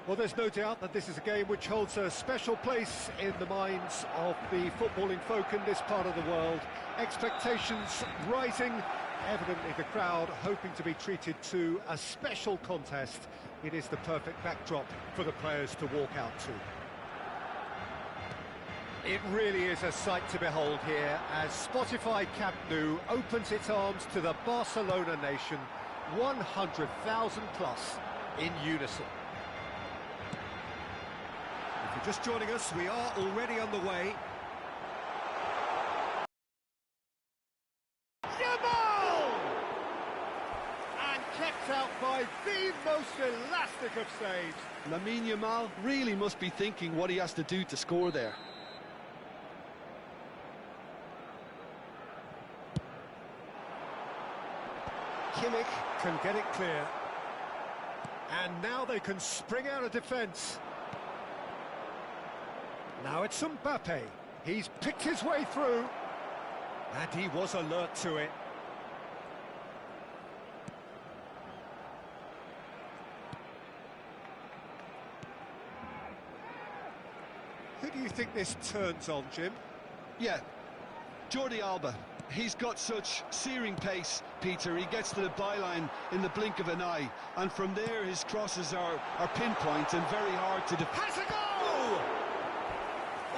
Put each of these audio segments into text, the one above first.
Well, there's no doubt that this is a game which holds a special place in the minds of the footballing folk in this part of the world. Expectations rising, evidently the crowd hoping to be treated to a special contest. It is the perfect backdrop for the players to walk out to. It really is a sight to behold here as Spotify Camp Nou opens its arms to the Barcelona nation, 100,000 plus in unison. If you're just joining us, we are already underway. Yamal! And kept out by the most elastic of saves. Lamine Yamal really must be thinking what he has to do to score there. Kimmich can get it clear. And now they can spring out of defence. Now it's Mbappe. He's picked his way through. And he was alert to it. Who do you think this turns on, Jim? Yeah, Jordi Alba. He's got such searing pace, Peter. He gets to the byline in the blink of an eye, and from there his crosses are pinpoint and very hard to defend. Has a goal!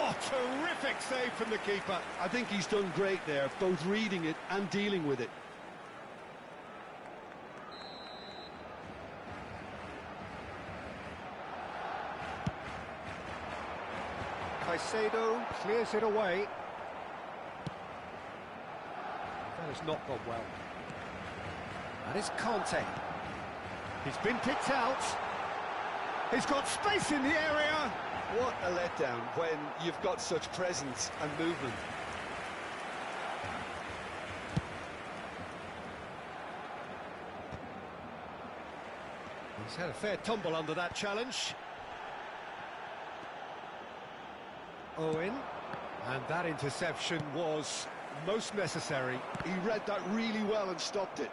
Oh, terrific save from the keeper. I think he's done great there, both reading it and dealing with it. Caicedo clears it away. That has not gone well. That is Conte. He's been picked out. He's got space in the area. What a letdown when you've got such presence and movement. He's had a fair tumble under that challenge. Owen. And that interception was most necessary. He read that really well and stopped it.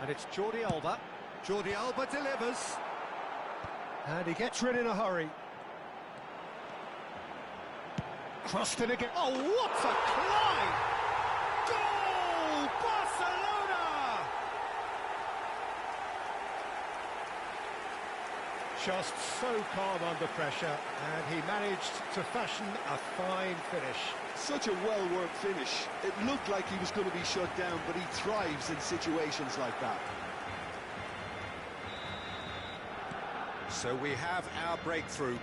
And it's Jordi Alba. Jordi Alba delivers. And he gets rid in a hurry. Crossed in again. Oh, what a climb! Goal! Barcelona! Just so calm under pressure, and he managed to fashion a fine finish. Such a well-worked finish. It looked like he was going to be shut down, but he thrives in situations like that. So we have our breakthrough.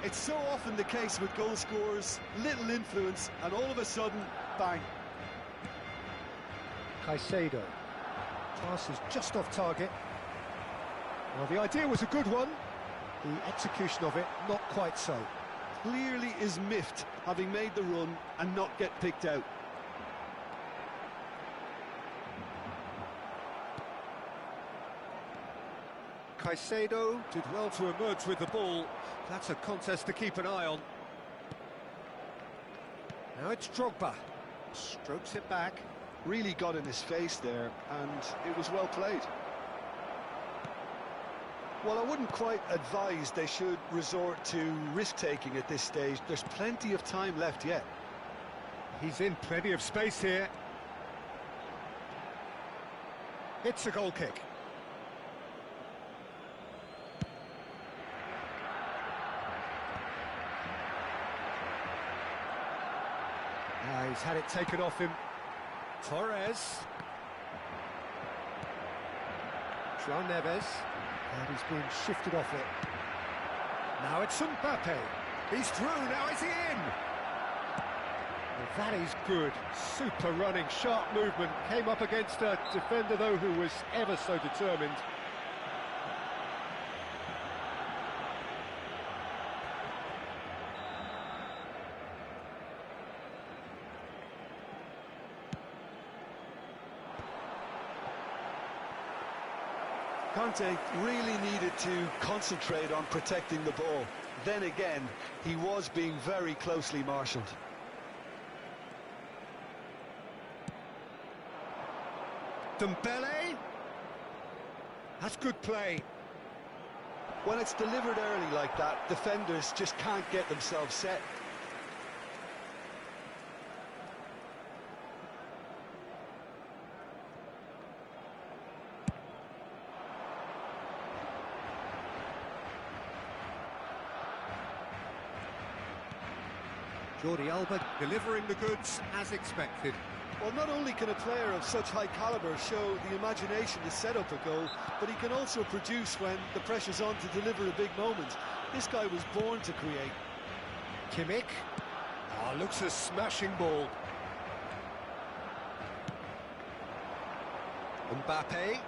It's so often the case with goal scorers, little influence, and all of a sudden, bang. Caicedo. Pass is just off target. Well, the idea was a good one. The execution of it, not quite so. Clearly is miffed, having made the run and not get picked out. Caicedo did well to emerge with the ball. That's a contest to keep an eye on. Now it's Drogba. Strokes it back. Really got in his face there, and it was well played. Well, I wouldn't quite advise they should resort to risk-taking at this stage. There's plenty of time left yet. He's in plenty of space here. It's a goal kick. Now he's had it taken off him. Torres. João Neves. And he's being shifted off it. Now it's Mbappe. He's through, now is he in? Well, that is good. Super running, sharp movement. Came up against a defender, though, who was ever so determined. Conte really needed to concentrate on protecting the ball. Then again, he was being very closely marshalled. Dembele. That's good play. When it's delivered early like that, defenders just can't get themselves set. Jordi Alba delivering the goods as expected. Well, not only can a player of such high calibre show the imagination to set up a goal, but he can also produce when the pressure's on to deliver a big moment. This guy was born to create. Kimmich. Oh, looks a smashing ball. Mbappe.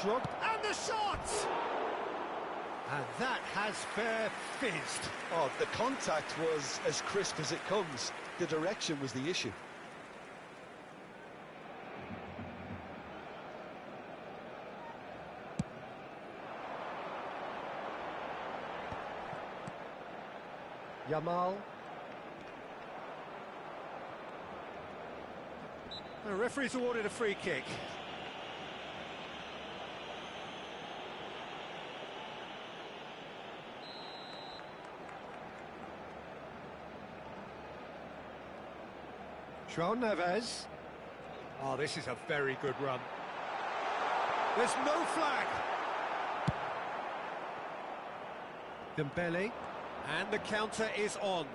And the shot! And that has fair fizzed. Oh, the contact was as crisp as it comes. The direction was the issue. Yamal. The referee's awarded a free kick. João Neves. Oh, this is a very good run. There's no flag. Dembele. And the counter is on.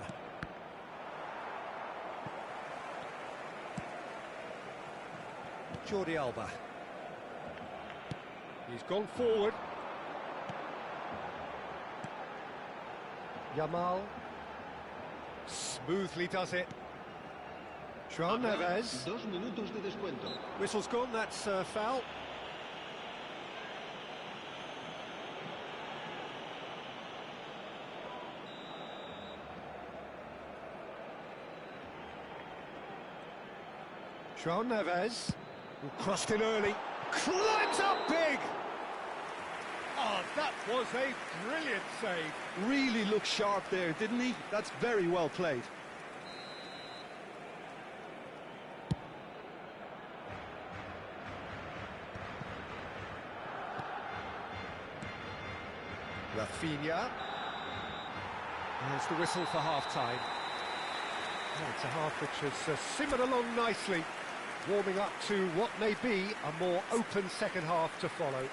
Jordi Alba. He's gone forward. Yamal. Smoothly does it. João Neves. 2 minutos de descuento. Whistle's gone, that's foul. João Neves, who crossed in early, climbs up big! Oh, that was a brilliant save. Really looked sharp there, didn't he? That's very well played. Rafinha. There's the whistle for half-time. Oh, it's a half which has simmered along nicely, warming up to what may be a more open second half to follow.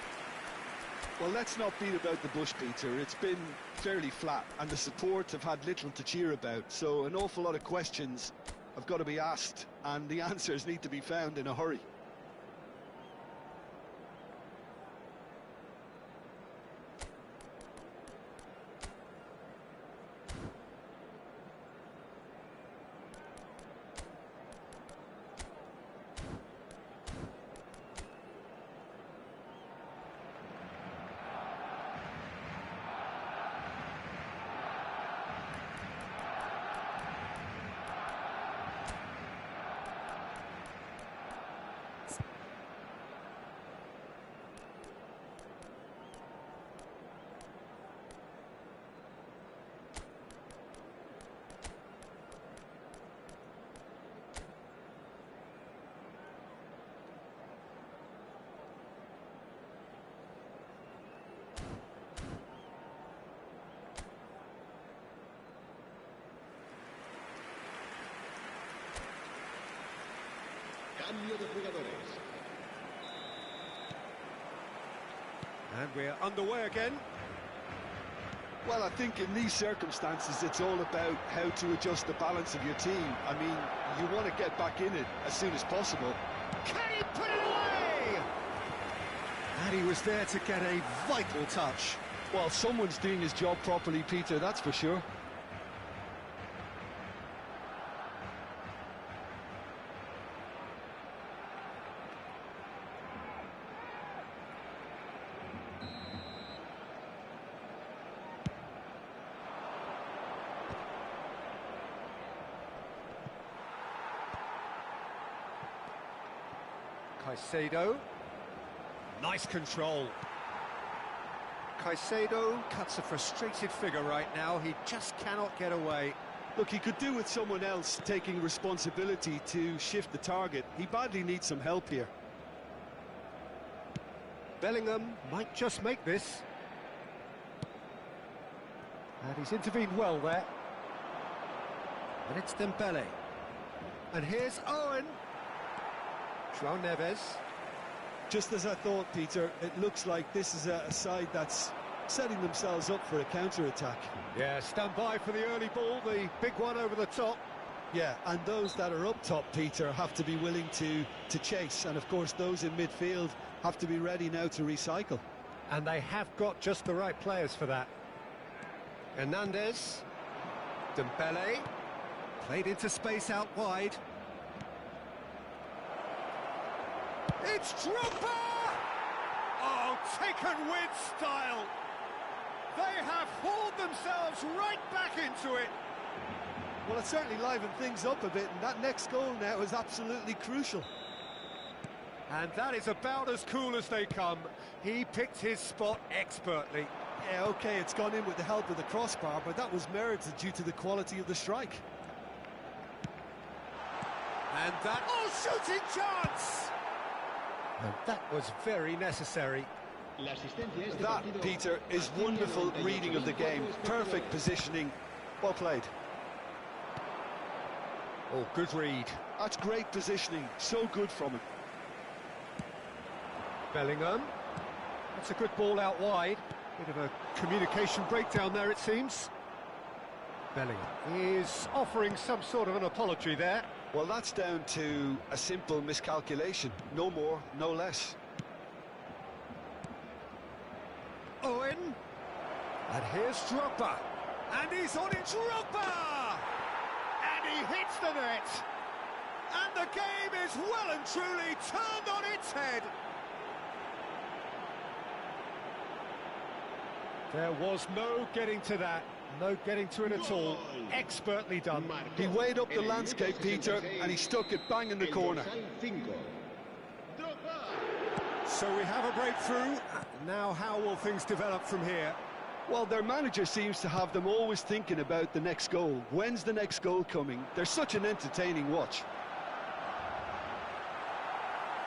Well, let's not beat about the bush, Peter. It's been fairly flat, and the support have had little to cheer about, so an awful lot of questions have got to be asked, and the answers need to be found in a hurry. Cambio de jugadores. And we're underway again. Well, I think in these circumstances it's all about how to adjust the balance of your team. I mean, you want to get back in it as soon as possible. Can he put it away? And he was there to get a vital touch. Well, someone's doing his job properly, Peter, that's for sure. Caicedo. Nice control. Caicedo cuts a frustrated figure right now. He just cannot get away. Look, he could do with someone else taking responsibility to shift the target. He badly needs some help here. Bellingham might just make this. And he's intervened well there. And it's Dembele. And here's Owen. João Neves. Just as I thought, Peter, it looks like this is a side that's setting themselves up for a counter-attack. Yeah, stand by for the early ball, the big one over the top. Yeah, and those that are up top, Peter, have to be willing to chase. And, of course, those in midfield have to be ready now to recycle. And they have got just the right players for that. Hernandez. Dembele. Played into space out wide. It's Drogba! Oh, taken with style. They have hauled themselves right back into it. Well, it certainly livened things up a bit, and that next goal now is absolutely crucial. And that is about as cool as they come. He picked his spot expertly. Yeah, OK, it's gone in with the help of the crossbar, but that was merited due to the quality of the strike. And that... Oh, shooting chance! And that was very necessary. That, Peter, is wonderful reading of the game. Perfect positioning. Well played. Oh, good read. That's great positioning. So good from him. Bellingham. That's a good ball out wide. Bit of a communication breakdown there, it seems. Bellingham is offering some sort of an apology there. Well, that's down to a simple miscalculation. No more, no less. Owen. And here's Drogba. And he's on it, Drogba! And he hits the net. And the game is well and truly turned on its head. There was no getting to that. No getting to it at all. Expertly done. He weighed up the landscape, Peter, and he stuck it bang in the corner. So we have a breakthrough. Now how will things develop from here? Well, their manager seems to have them always thinking about the next goal. When's the next goal coming? They're such an entertaining watch.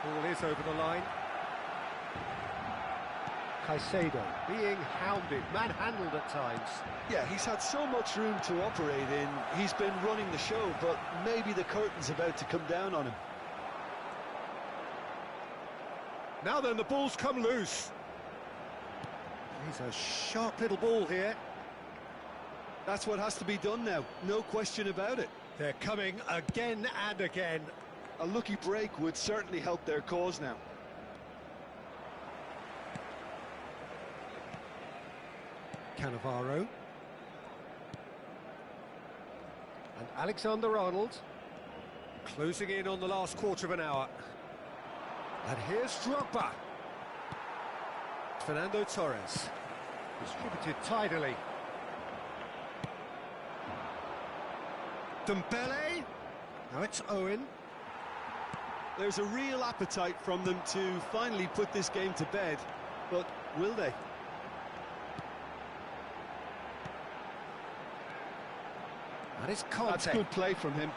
Ball is over the line. Caicedo being hounded, manhandled at times. Yeah, he's had so much room to operate in. He's been running the show, but maybe the curtain's about to come down on him. Now then, the ball's come loose. He's a sharp little ball here. That's what has to be done now, no question about it. They're coming again and again. A lucky break would certainly help their cause now. Cannavaro. And Alexander-Arnold. Closing in on the last quarter of an hour. And here's Drogba. Fernando Torres. Distributed tidily. Dembele. Now it's Owen. There's a real appetite from them to finally put this game to bed, but will they? That is Conte. That's good play from him.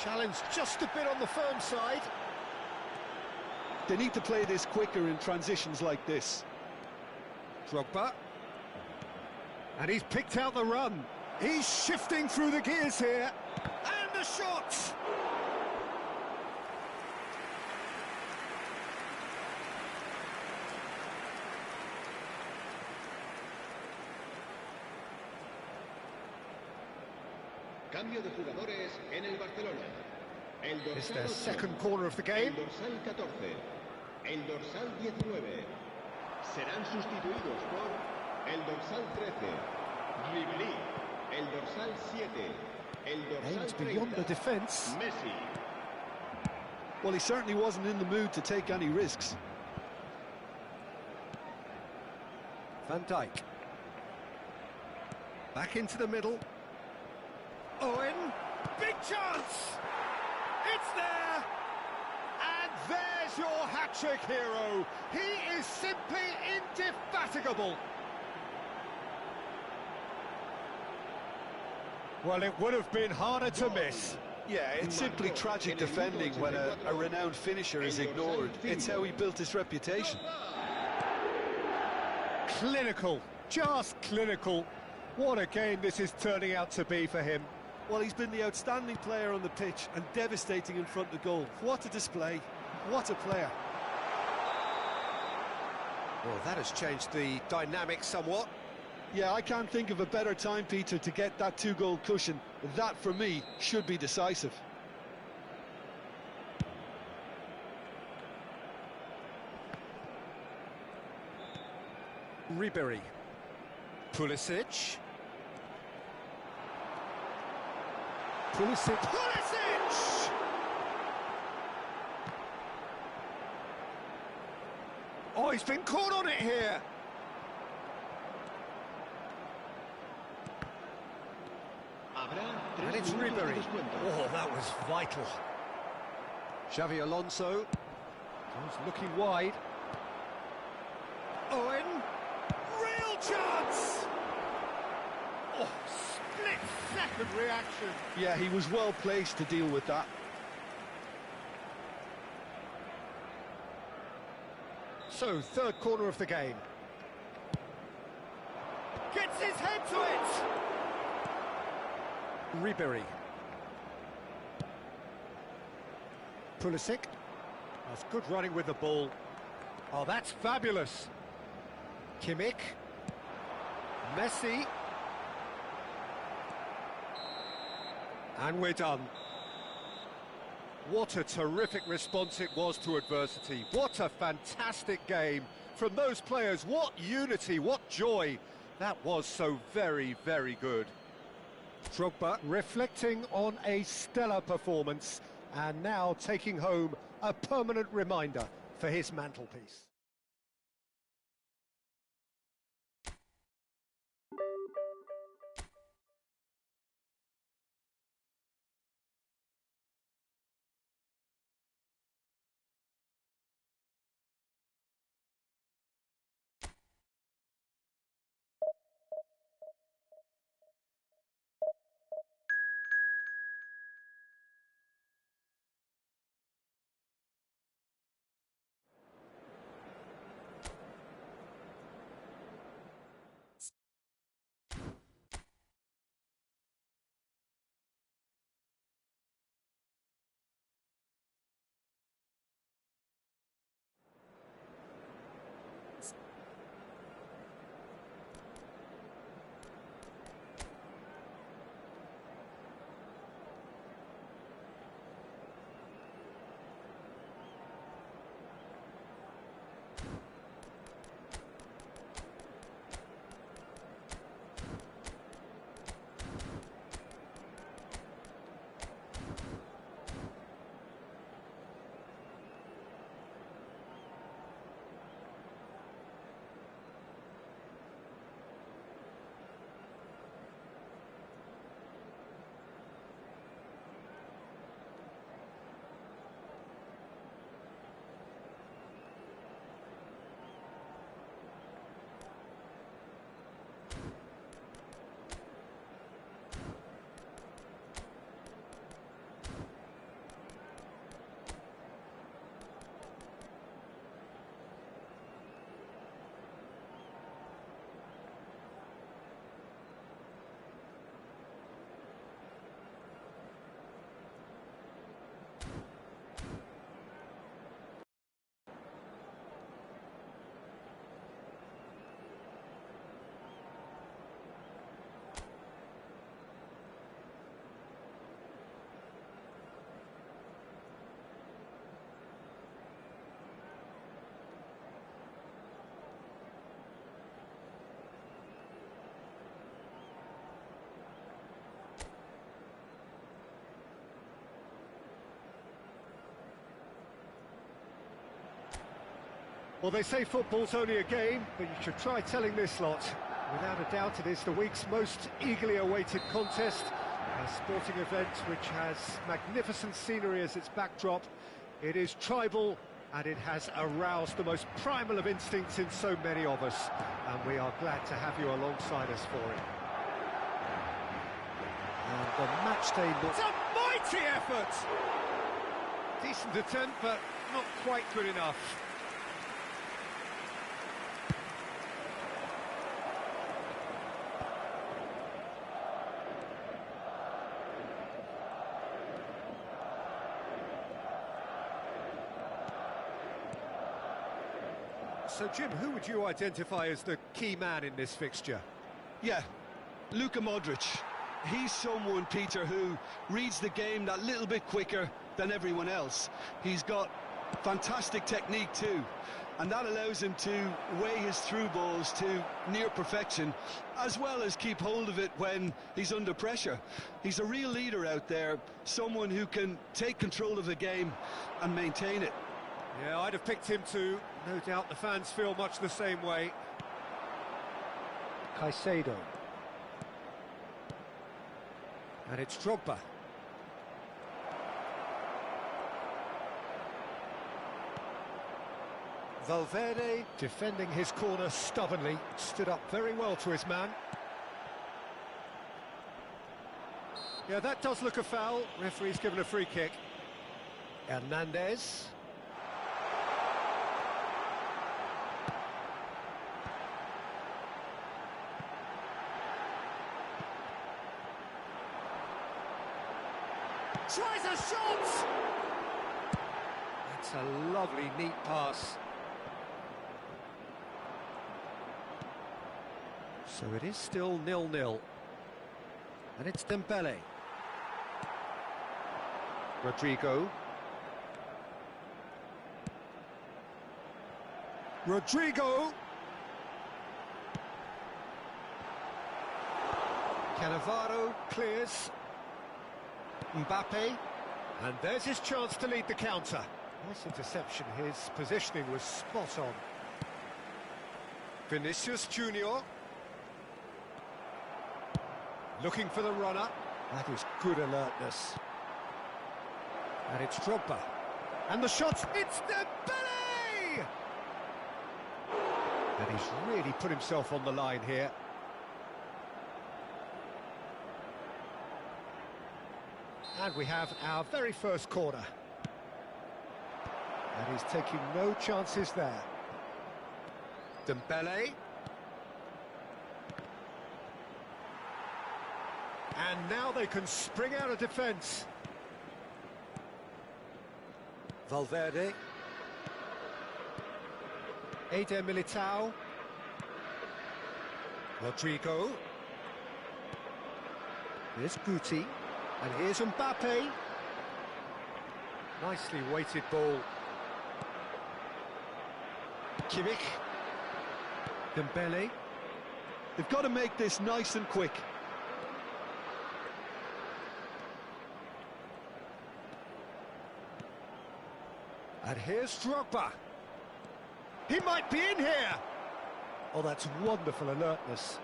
Challenge just a bit on the firm side. They need to play this quicker in transitions like this. Drogba. And he's picked out the run. He's shifting through the gears here. And the shot! Cambio de jugadores en el Barcelona. It's their second corner of the game. El dorsal 14, el dorsal 19. Serán sustituidos por el dorsal 13, Ribery, el dorsal 7, el dorsal Aims beyond the 30, defence. Messi. Well, he certainly wasn't in the mood to take any risks. Van Dijk. Back into the middle. Owen, big chance! It's there! And there's your hat-trick hero. He is simply indefatigable. Well, it would have been harder to miss. Yeah, it's simply tragic defending when a renowned finisher is ignored. It's how he built his reputation. Clinical, just clinical. What a game this is turning out to be for him. Well, he's been the outstanding player on the pitch and devastating in front of goal. What a display, what a player. Well, that has changed the dynamic somewhat. Yeah, I can't think of a better time, Peter, to get that two-goal cushion. That, for me, should be decisive. Ribery. Pulisic. Pulisic. Oh, he's been caught on it here. And it's Ribery. Oh, that was vital. Xavi Alonso. He's looking wide. Owen. Real chance! Oh, split-second reaction. Yeah, he was well placed to deal with that. So, third corner of the game. Gets his head to it! Ribery. Pulisic. That's good running with the ball. Oh, that's fabulous. Kimmich. Messi. And we're done. What a terrific response it was to adversity. What a fantastic game from those players. What unity, what joy. That was so very, very good. Drogba reflecting on a stellar performance and now taking home a permanent reminder for his mantelpiece. Well, they say football's only a game, but you should try telling this lot. Without a doubt, it is the week's most eagerly awaited contest, a sporting event which has magnificent scenery as its backdrop. It is tribal, and it has aroused the most primal of instincts in so many of us, and we are glad to have you alongside us for it. And the match day looks... It's a mighty effort! Decent attempt, but not quite good enough. So, Jim, who would you identify as the key man in this fixture? Yeah, Luka Modric. He's someone, Peter, who reads the game that little bit quicker than everyone else. He's got fantastic technique too, and that allows him to weigh his through balls to near perfection, as well as keep hold of it when he's under pressure. He's a real leader out there, someone who can take control of the game and maintain it. Yeah, I'd have picked him too. No doubt the fans feel much the same way. Caicedo. And it's Drogba. Valverde defending his corner stubbornly, stood up very well to his man. Yeah, that does look a foul. Referee's given a free kick. Hernandez. Tries a shot! That's a lovely, neat pass. So it is still 0-0. And it's Dembele. Rodrigo. Rodrigo! Cannavaro clears. Mbappe, and there's his chance to lead the counter. Nice interception, his positioning was spot on. Vinicius Junior. Looking for the runner. That is good alertness. And it's Drogba. And the shot, it's Dembele! And he's really put himself on the line here. And we have our very first corner. And he's taking no chances there. Dembele. And now they can spring out of defence. Valverde. Eder Militao. Rodrigo. Here's Guti. And here's Mbappe. Nicely weighted ball. Kimmich. Dembele. They've got to make this nice and quick. And here's Drogba. He might be in here. Oh, that's wonderful alertness.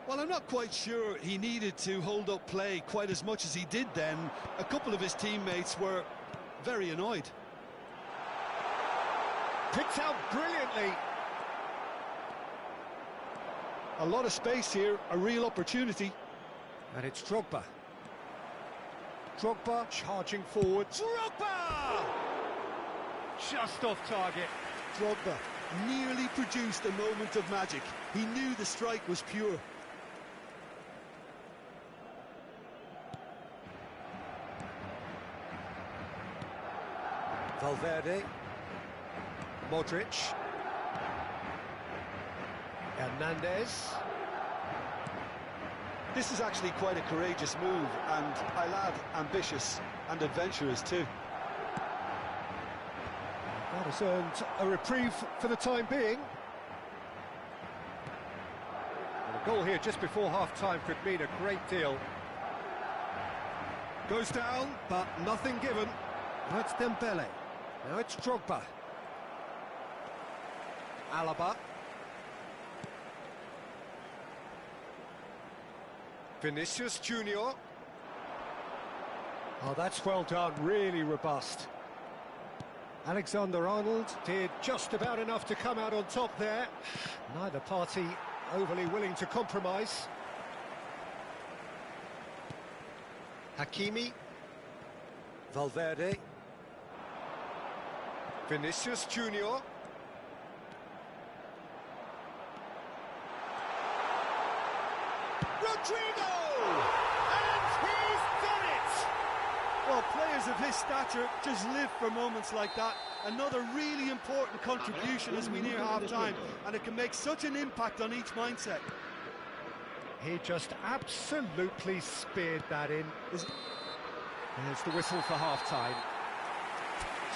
Well, I'm not quite sure he needed to hold up play quite as much as he did then. A couple of his teammates were very annoyed. Picked out brilliantly. A lot of space here, a real opportunity. And it's Drogba. Drogba charging forward. Drogba! Just off target. Drogba nearly produced a moment of magic. He knew the strike was pure. Valverde. Modric. Hernandez. This is actually quite a courageous move, and I'll add ambitious and adventurous too. That has earned a reprieve for the time being. And a goal here just before half-time could mean a great deal. Goes down, but nothing given. Now it's Dembele. Now it's Drogba. Alaba. Vinicius Junior. Oh, that's well done, really robust. Alexander-Arnold did just about enough to come out on top there. Neither party overly willing to compromise. Hakimi. Valverde. Vinicius Junior. Rodrigo! And he's done it! Well, players of his stature just live for moments like that. Another really important contribution as we near half-time, and it can make such an impact on each mindset. He just absolutely speared that in. There's the whistle for half-time.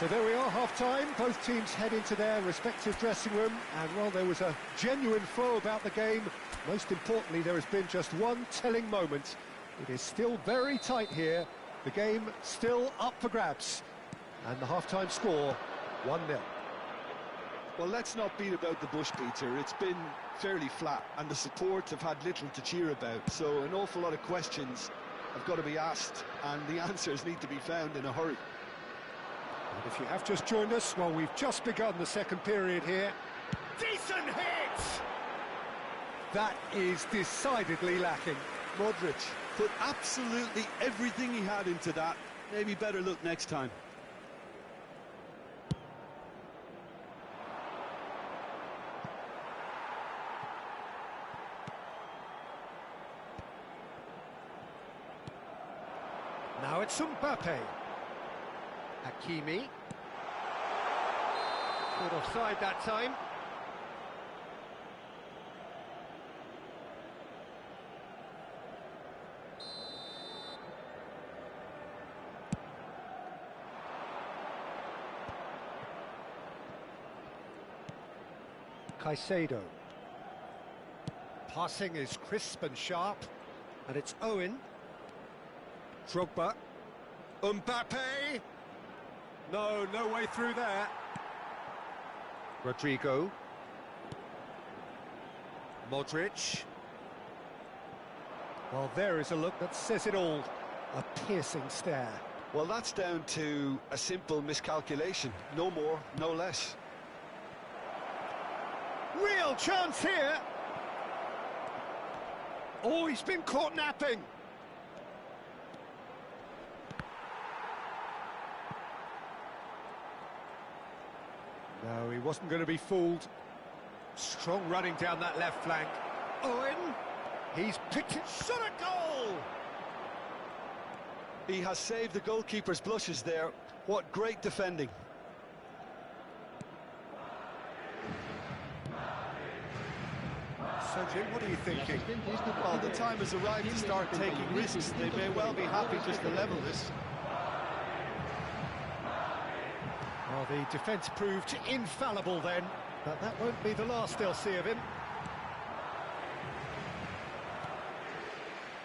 So there we are, half-time. Both teams head into their respective dressing room, and while there was a genuine flow about the game, most importantly, there has been just one telling moment. It is still very tight here. The game still up for grabs. And the half-time score, 1-0. Well, let's not beat about the bush, Peter. It's been fairly flat, and the support have had little to cheer about. So an awful lot of questions have got to be asked, and the answers need to be found in a hurry. And if you have just joined us, well, we've just begun the second period here. Decent hit! That is decidedly lacking. Modric put absolutely everything he had into that. Maybe better look next time. Now it's Mbappe. Hakimi. Caught offside that time. Caicedo. Passing is crisp and sharp, and it's Owen. Drogba. Mbappe! No way through there. Rodrigo. Modric. Well, there is a look that says it all. A piercing stare. Well, that's down to a simple miscalculation. No more, no less. Real chance here. Oh, he's been caught napping. No, he wasn't going to be fooled. Strong running down that left flank. Owen, he's picked it. Shot a goal! He has saved the goalkeeper's blushes there. What great defending. So, Jim, what are you thinking? Well, the time has arrived to start taking risks. They may well be happy just to level this. Well, the defence proved infallible then, but that won't be the last they'll see of him.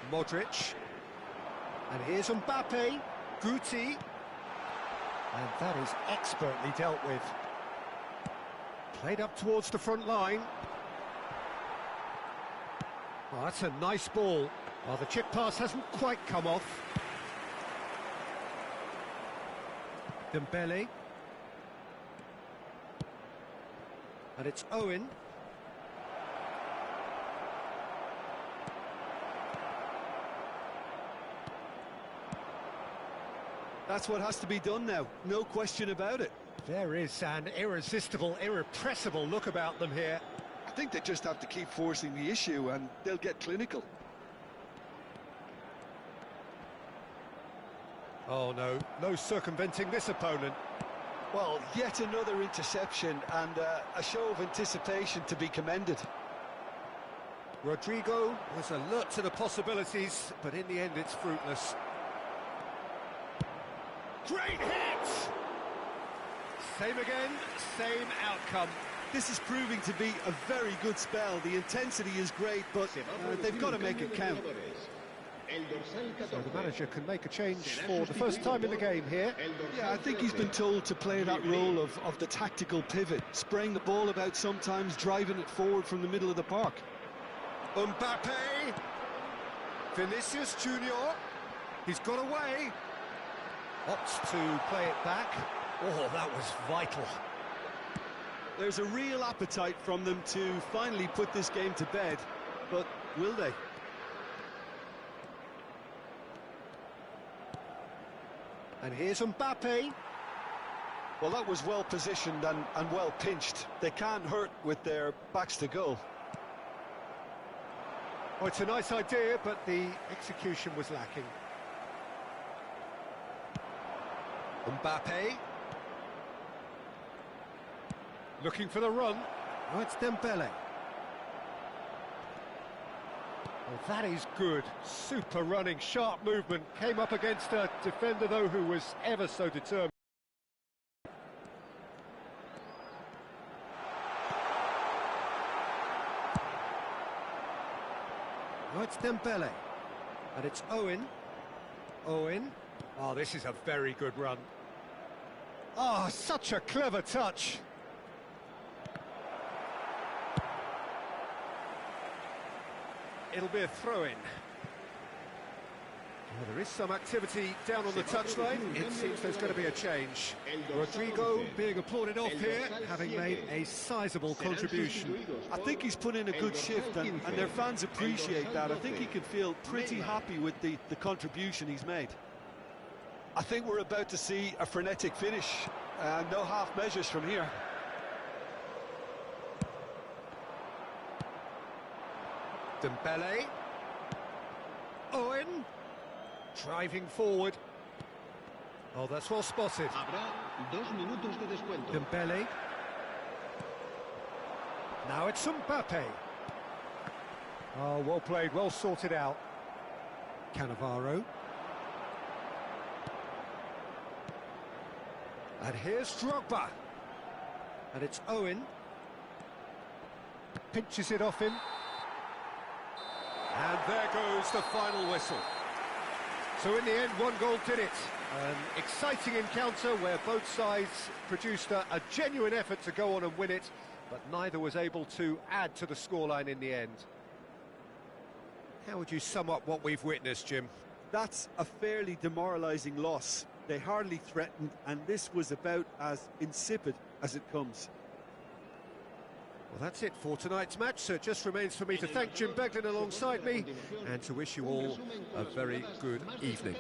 Modric. And here's Mbappe. Guti. And that is expertly dealt with. Played up towards the front line. Oh, that's a nice ball. Well, the chip pass hasn't quite come off. Dembele. And it's Owen. That's what has to be done now, no question about it. There is an irresistible, irrepressible look about them here. I think they just have to keep forcing the issue and they'll get clinical. Oh no circumventing this opponent. Well, yet another interception and a show of anticipation to be commended. Rodrigo was alert to the possibilities, but in the end it's fruitless. Great hit! Same again, same outcome. This is proving to be a very good spell. The intensity is great, but they've got to make it count. So the manager can make a change for the first time in the game here. Yeah, I think he's been told to play that role of the tactical pivot, spraying the ball about sometimes, driving it forward from the middle of the park. Mbappe! Vinicius Junior. He's got away. Opts to play it back. Oh, that was vital. There's a real appetite from them to finally put this game to bed, but will they? And here's Mbappe. Well, that was well positioned and well pinched. They can't hurt with their backs to goal. Oh, it's a nice idea, but the execution was lacking. Mbappe. Looking for the run. Oh, it's Dembele. Well, that is good. Super running, sharp movement. Came up against a defender, though, who was ever so determined. Oh, it's Dembele. And it's Owen. Owen. Oh, this is a very good run. Oh, such a clever touch. It'll be a throw-in. Well, there is some activity down on the touchline. It seems there's going to be a change. Rodrigo being applauded off here, having made a sizable contribution. I think he's put in a good shift, and their fans appreciate that. I think he can feel pretty happy with the contribution he's made. I think we're about to see a frenetic finish. No half measures from here. Dembele. Owen. Driving forward. Oh, that's well spotted. Habrá 2 minutos de descuento. Dembele. Now it's Mbappe. Oh, well played, well sorted out. Cannavaro. And here's Drogba. And it's Owen. Pinches it off him. And there goes the final whistle. So in the end, 1 goal did it. An exciting encounter where both sides produced a genuine effort to go on and win it, but neither was able to add to the scoreline in the end. How would you sum up what we've witnessed, Jim? That's a fairly demoralising loss. They hardly threatened, and this was about as insipid as it comes. Well, that's it for tonight's match, so it just remains for me to thank Jim Beglin alongside me and to wish you all a very good evening.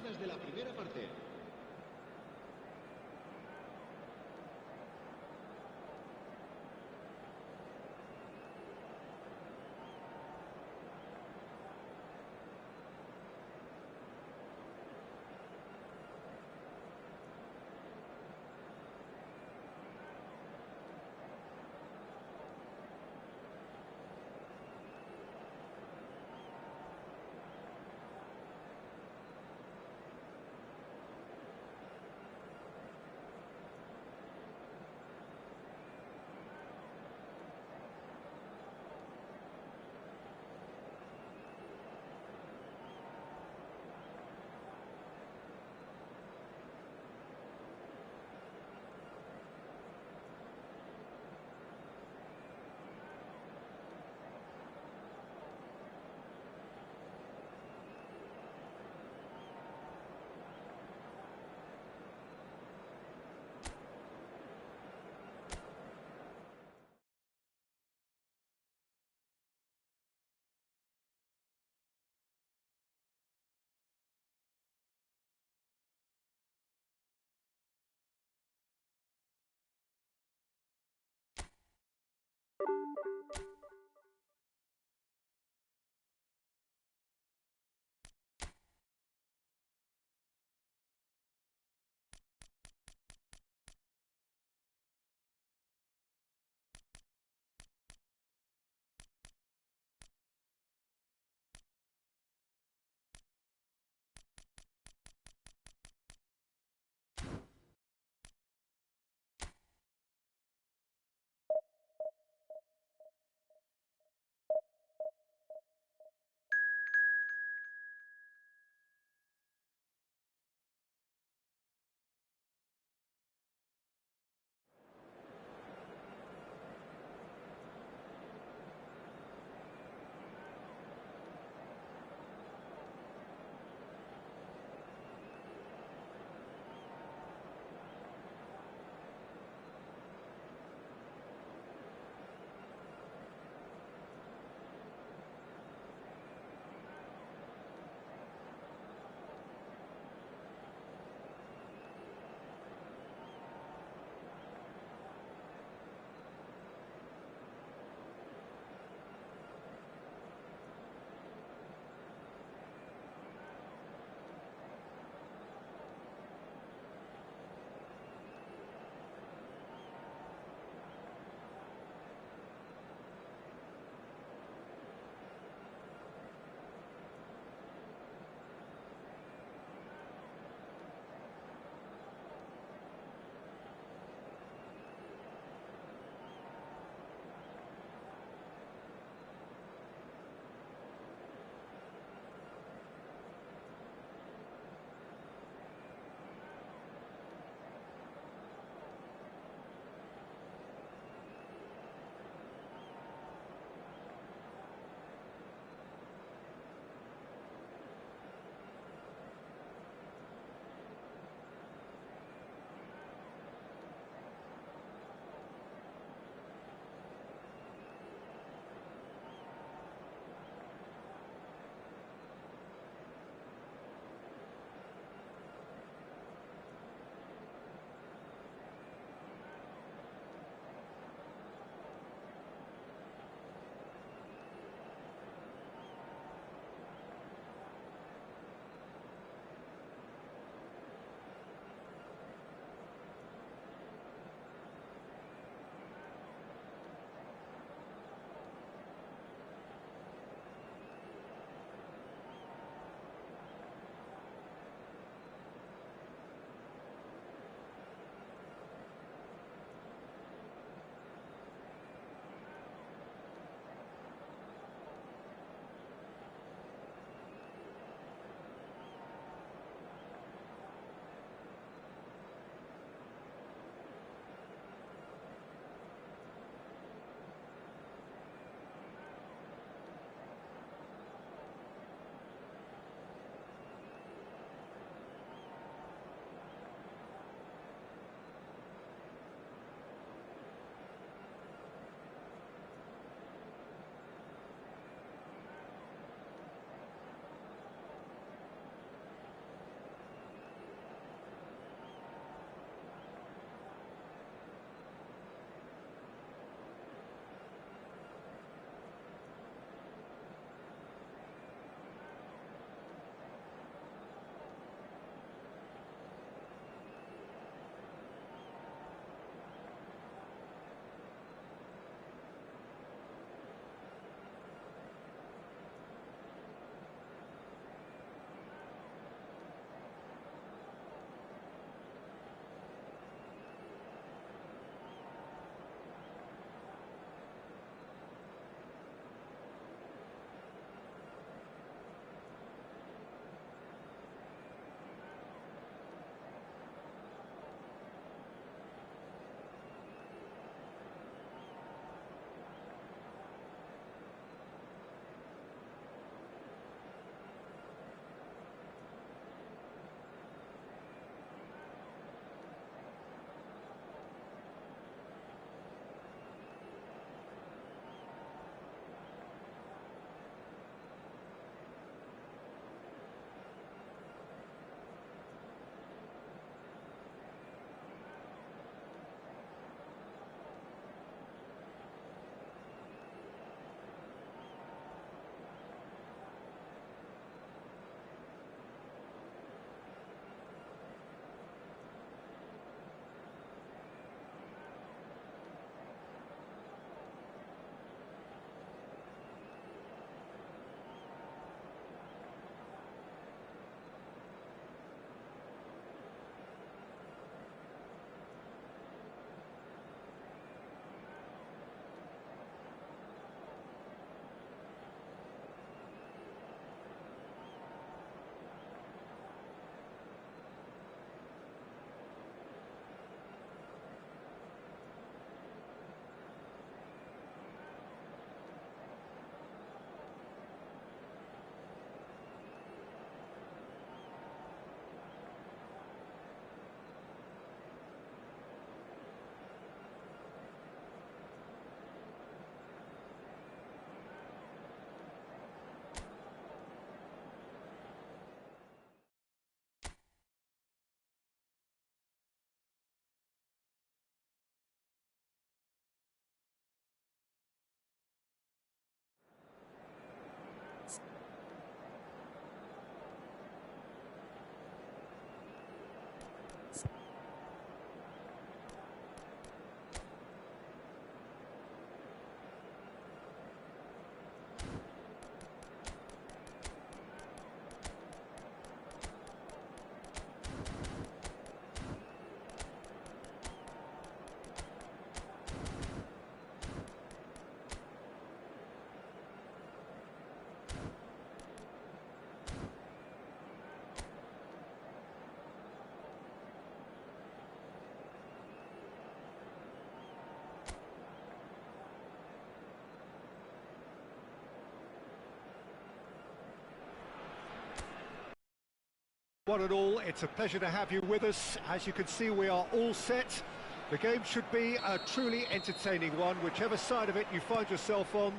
One and all, it's a pleasure to have you with us. As you can see, we are all set. The game should be a truly entertaining one, whichever side of it you find yourself on.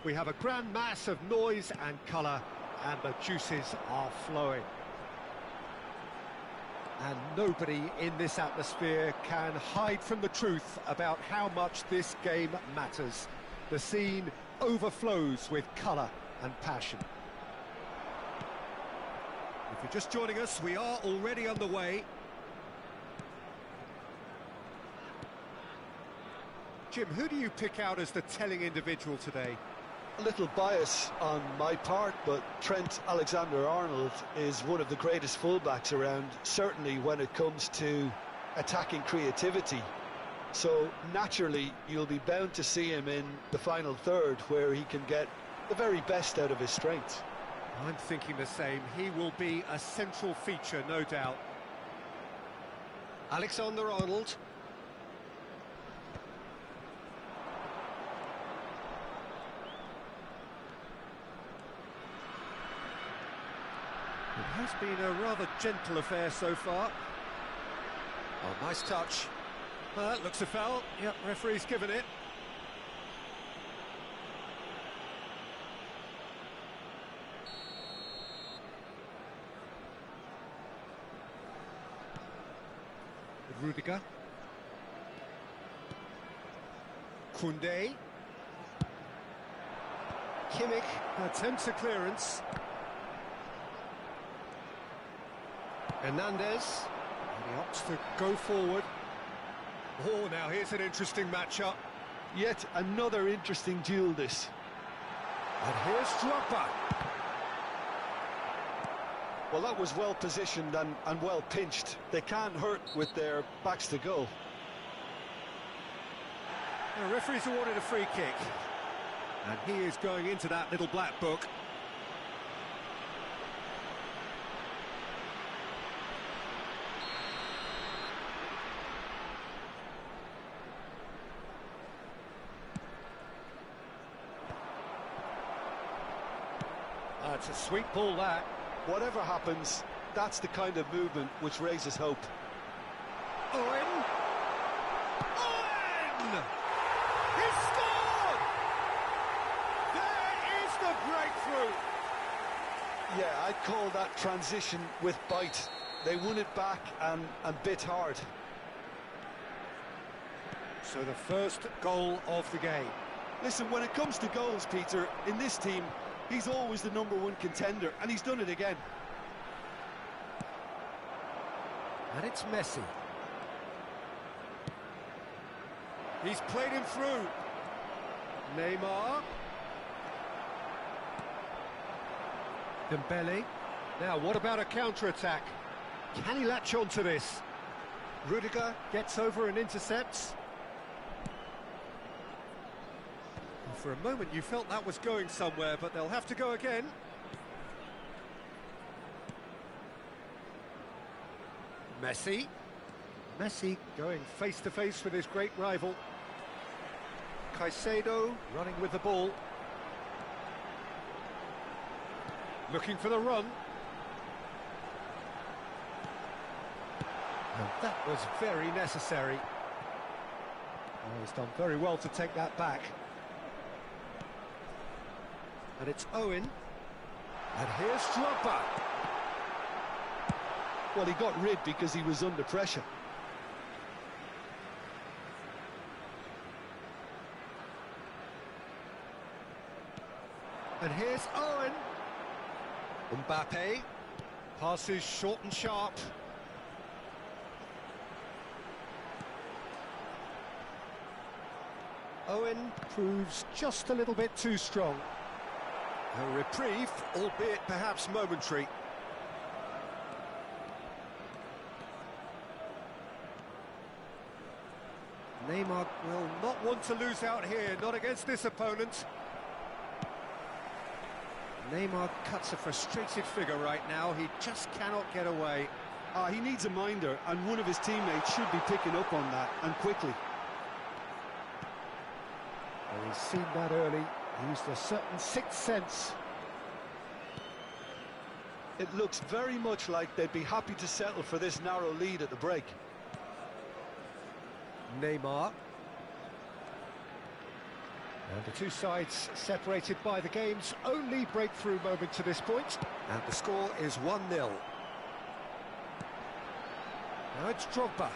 We have a grand mass of noise and colour, and the juices are flowing. And nobody in this atmosphere can hide from the truth about how much this game matters. The scene overflows with colour and passion. If you're just joining us, we are already underway. Jim, who do you pick out as the telling individual today? A little bias on my part, but Trent Alexander-Arnold is one of the greatest fullbacks around, certainly when it comes to attacking creativity. So naturally, you'll be bound to see him in the final third, where he can get the very best out of his strengths. I'm thinking the same. He will be a central feature, no doubt. Alexander-Arnold. It has been a rather gentle affair so far. Oh, nice touch. That looks a foul. Yep, referee's given it. Rudiger. Koundé. Kimmich attempts a clearance. Hernandez. And he opts to go forward. Oh, now here's an interesting matchup. Yet another interesting duel, this. And here's Drogba. Well, that was well positioned and well pinched. They can't hurt with their backs to goal. The referee's awarded a free kick. And he is going into that little black book. That's a sweet ball, that. Whatever happens, that's the kind of movement which raises hope. Owen! Owen! He scored! There is the breakthrough! Yeah, I'd call that transition with bite. They won it back and bit hard. So the first goal of the game. Listen, when it comes to goals, Peter, in this team, he's always the #1 contender, and he's done it again. And it's Messi. He's played him through. Neymar. Dembele. Now, what about a counter-attack? Can he latch on to this? Rudiger gets over and intercepts. For a moment you felt that was going somewhere, but they'll have to go again. Messi. Messi going face to face with his great rival. Caicedo running with the ball. Looking for the run. And that was very necessary. Oh, he's done very well to take that back. And it's Owen. And here's Drogba. Well, he got rid because he was under pressure. And here's Owen. Mbappe. Passes short and sharp. Owen proves just a little bit too strong. A reprieve, albeit perhaps momentary. Neymar will not want to lose out here, not against this opponent. Neymar cuts a frustrated figure right now, he just cannot get away. He needs a minder, and one of his teammates should be picking up on that, and quickly. Well, he's seen that early, used a certain sixth sense. It looks very much like they'd be happy to settle for this narrow lead at the break. Neymar. And the two sides separated by the game's only breakthrough moment to this point. And the score is 1-0. Now it's Drogba.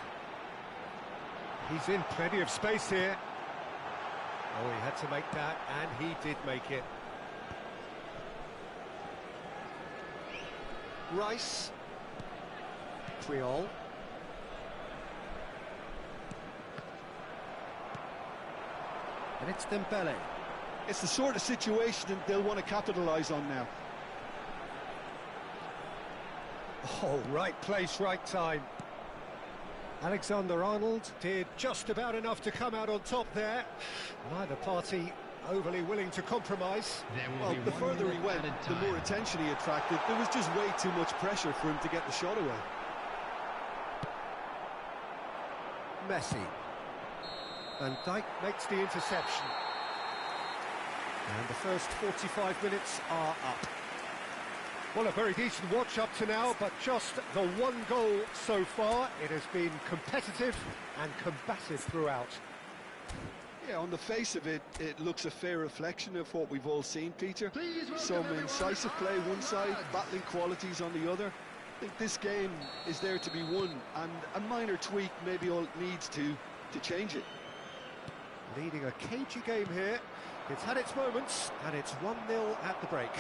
He's in plenty of space here. Oh, he had to make that, and he did make it. Rice. Puyol. And it's Dembele. It's the sort of situation that they'll want to capitalise on now. Oh, right place, right time. Alexander-Arnold did just about enough to come out on top there. Neither party overly willing to compromise. Well, the further he went, the more attention he attracted. There was just way too much pressure for him to get the shot away. Messi. Van Dijk makes the interception. And the first 45 minutes are up. Well, a very decent watch up to now, but just the one goal so far. It has been competitive and combative throughout. Yeah, on the face of it, it looks a fair reflection of what we've all seen, Peter. Some incisive play one side, battling qualities on the other. I think this game is there to be won, and a minor tweak maybe all it needs to change it. Leading a cagey game here. It's had its moments, and it's 1-0 at the break.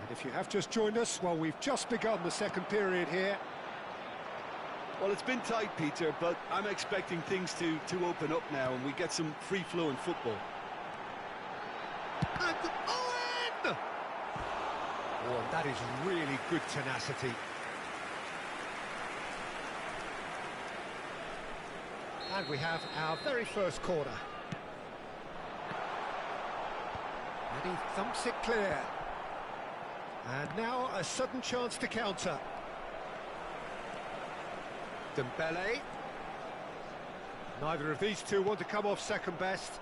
And if you have just joined us, well, we've just begun the second period here. Well, it's been tight, Peter, but I'm expecting things to open up now and we get some free-flowing football. And Owen! Oh, that is really good tenacity. And we have our very first corner. And he thumps it clear. And now a sudden chance to counter. Dembele. Neither of these two want to come off second best.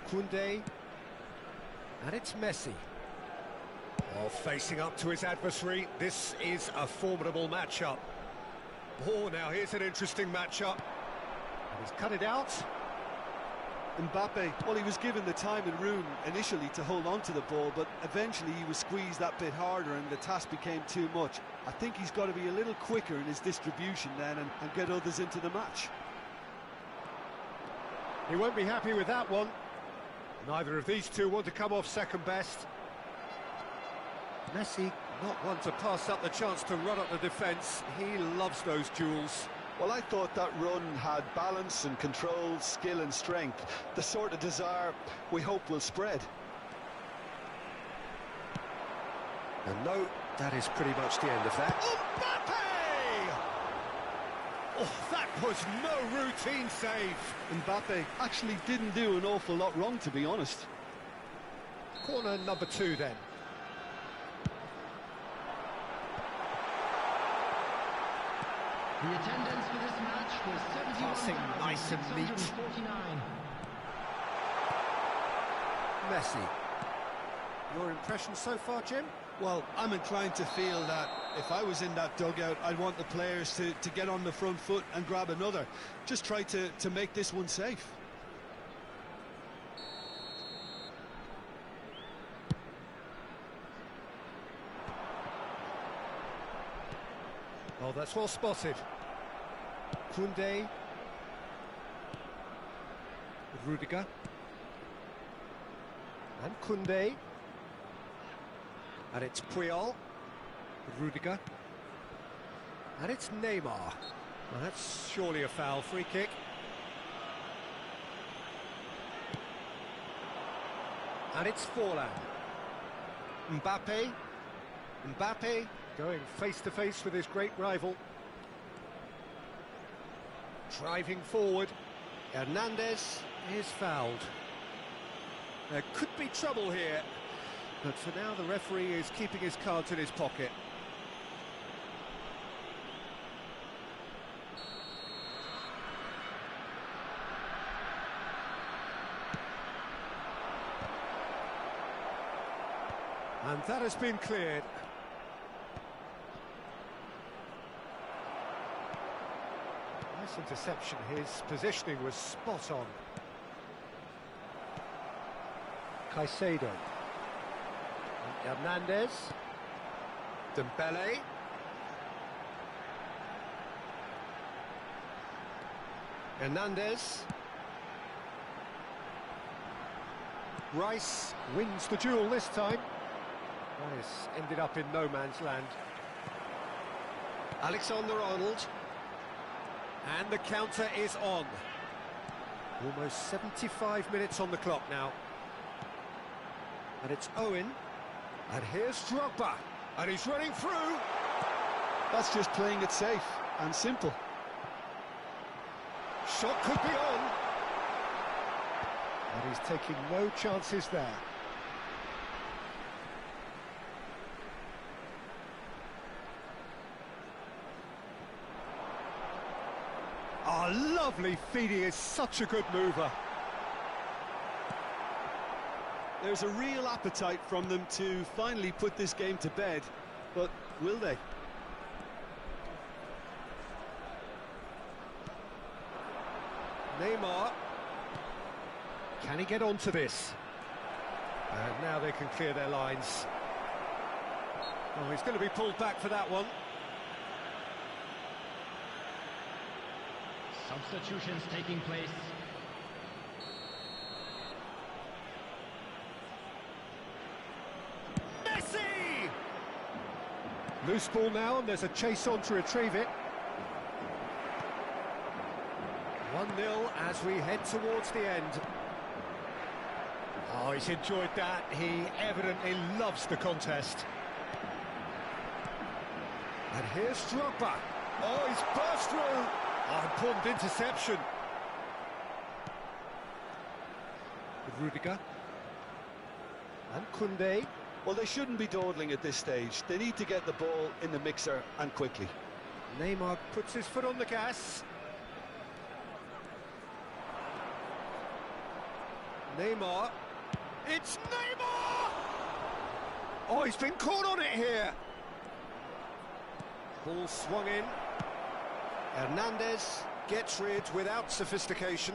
Koundé. And it's Messi. Oh, facing up to his adversary. This is a formidable matchup. Oh, now here's an interesting matchup. And he's cut it out. Mbappe, well, he was given the time and room initially to hold on to the ball, but eventually he was squeezed that bit harder and the task became too much. I think he's got to be a little quicker in his distribution then and get others into the match. He won't be happy with that one. Neither of these two want to come off second best. Messi, not one to pass up the chance to run up the defence. He loves those duels. Well, I thought that run had balance and control, skill and strength. The sort of desire we hope will spread. And no, that is pretty much the end of that. Mbappe! Oh, that was no routine save. Mbappe actually didn't do an awful lot wrong, to be honest. Corner number 2 then. The attendance for this match was 71,649. Passing nice and neat. Messi. Your impression so far, Jim? Well, I'm inclined to feel that if I was in that dugout, I'd want the players to get on the front foot and grab another. Just try to make this one safe. Oh, that's well spotted. Koundé. Rudiger. And Koundé. And it's Puyol. Rudiger. And it's Neymar. Well, that's surely a foul. Free kick. And it's Forlan. Mbappe. Mbappe going face-to-face with his great rival. Driving forward. Hernandez is fouled. There could be trouble here, but for now the referee is keeping his cards in his pocket. And that has been cleared. Nice interception. His positioning was spot on. Caicedo. And Hernandez. Dembele. Hernandez. Rice wins the duel this time. Rice ended up in no man's land. Alexander-Arnold. And the counter is on. Almost 75 minutes on the clock now. And it's Owen. And here's Drogba. And he's running through. That's just playing it safe and simple. Shot could be on. And he's taking no chances there. Oh, lovely feed. He is such a good mover. There's a real appetite from them to finally put this game to bed, but will they? Neymar. Can he get onto this? And now they can clear their lines. Oh, he's going to be pulled back for that one. Substitutions taking place. Messi! Loose ball now, and there's a chase on to retrieve it. 1-0 as we head towards the end. Oh, he's enjoyed that. He evidently loves the contest. And here's Drogba. Oh, he's burst through. Oh, important interception. With Rudiger. And Koundé. Well, they shouldn't be dawdling at this stage. They need to get the ball in the mixer and quickly. Neymar puts his foot on the gas. Neymar. It's Neymar! Oh, he's been caught on it here. Ball swung in. Hernandez gets rid without sophistication.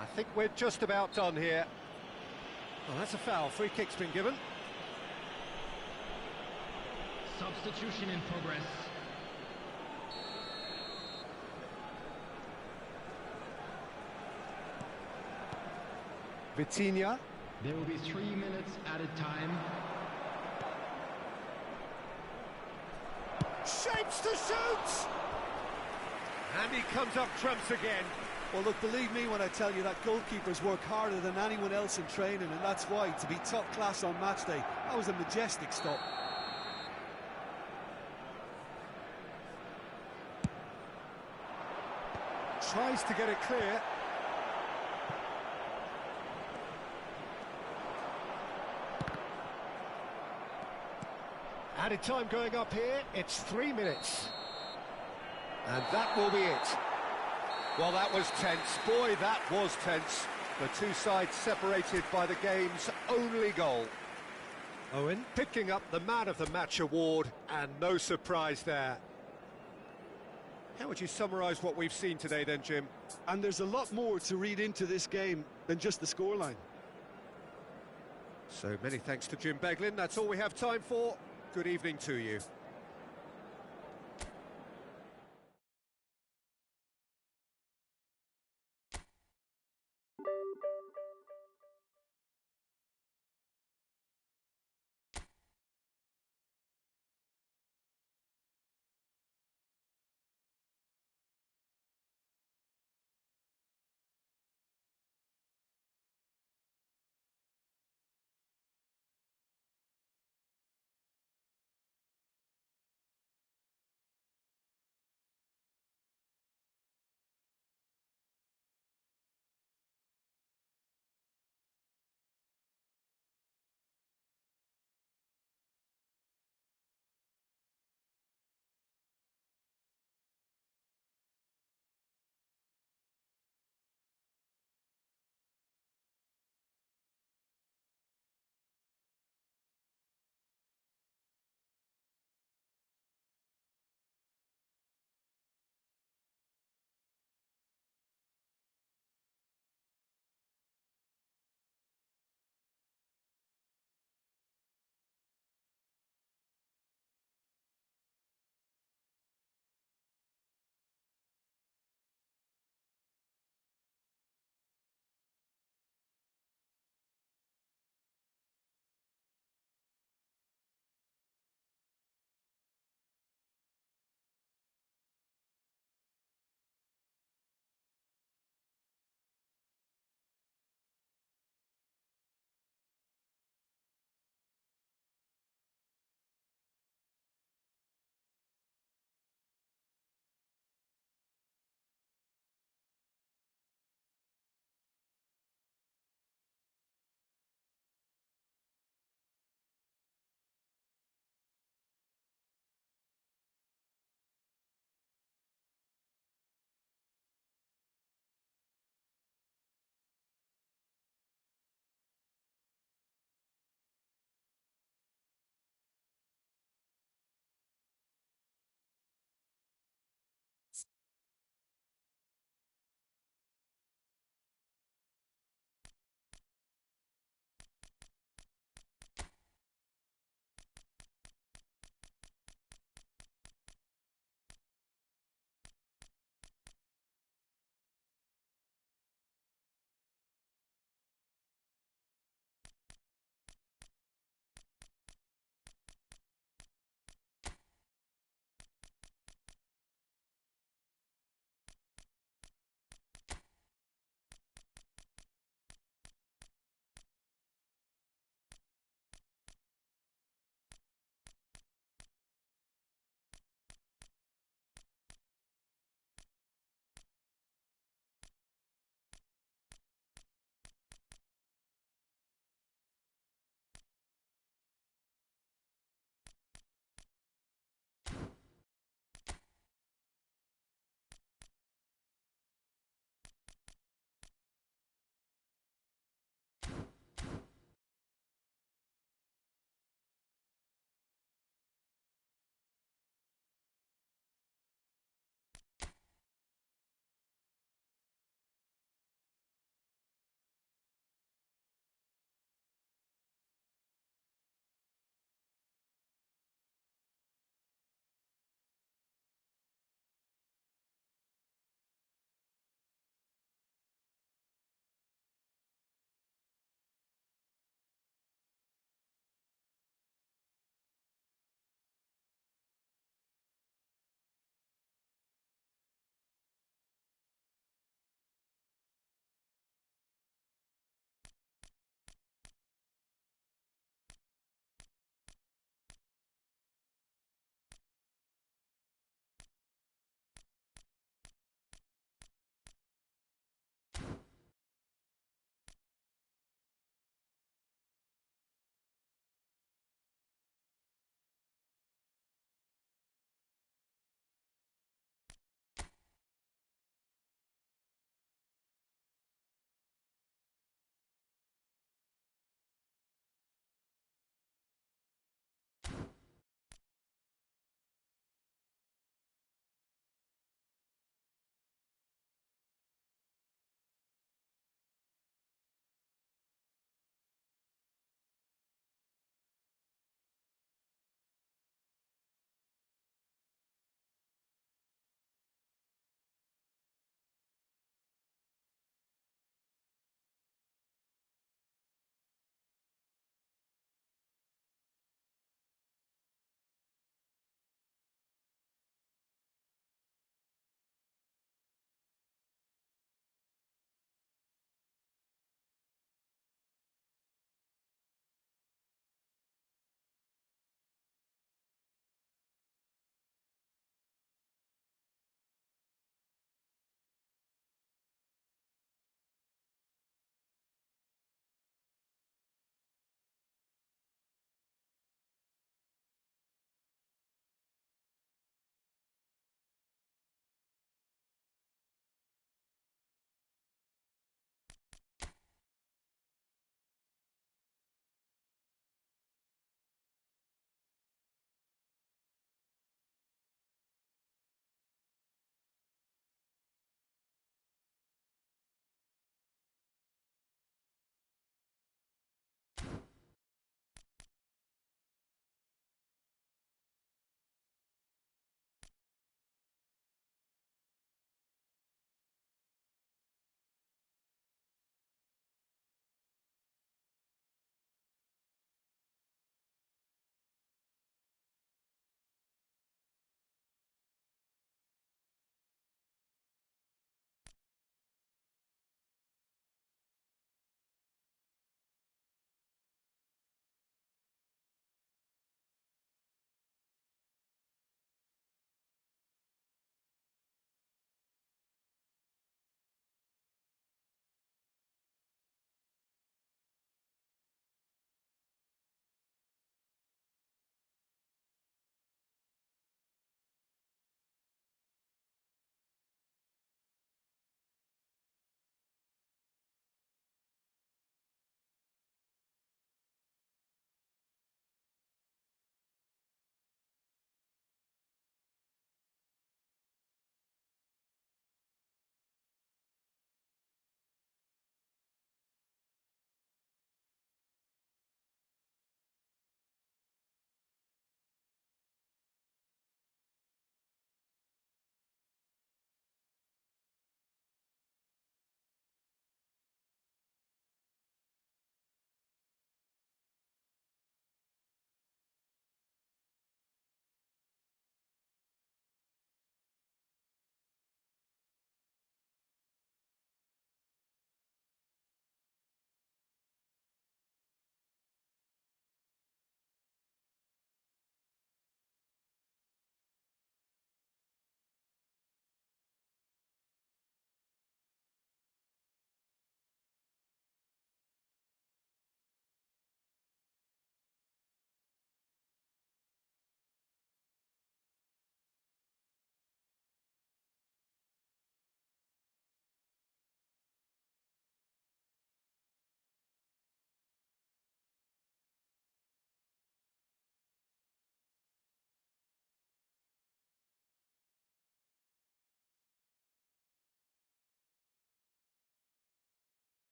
I think we're just about done here. Oh, that's a foul. Free kick's been given. Substitution in progress. Vitinha. There will be 3 minutes added time. Shapes to shoot! And he comes up trumps again. Well, look, believe me when I tell you that goalkeepers work harder than anyone else in training, and that's why, to be top class on match day, that was a majestic stop. Tries to get it clear. Added time going up here, it's 3 minutes. And that will be it. Well, that was tense. Boy, that was tense. The two sides separated by the game's only goal. Owen picking up the Man of the Match award, and no surprise there. How would you summarise what we've seen today then, Jim? And there's a lot more to read into this game than just the scoreline. So many thanks to Jim Beglin. That's all we have time for. Good evening to you.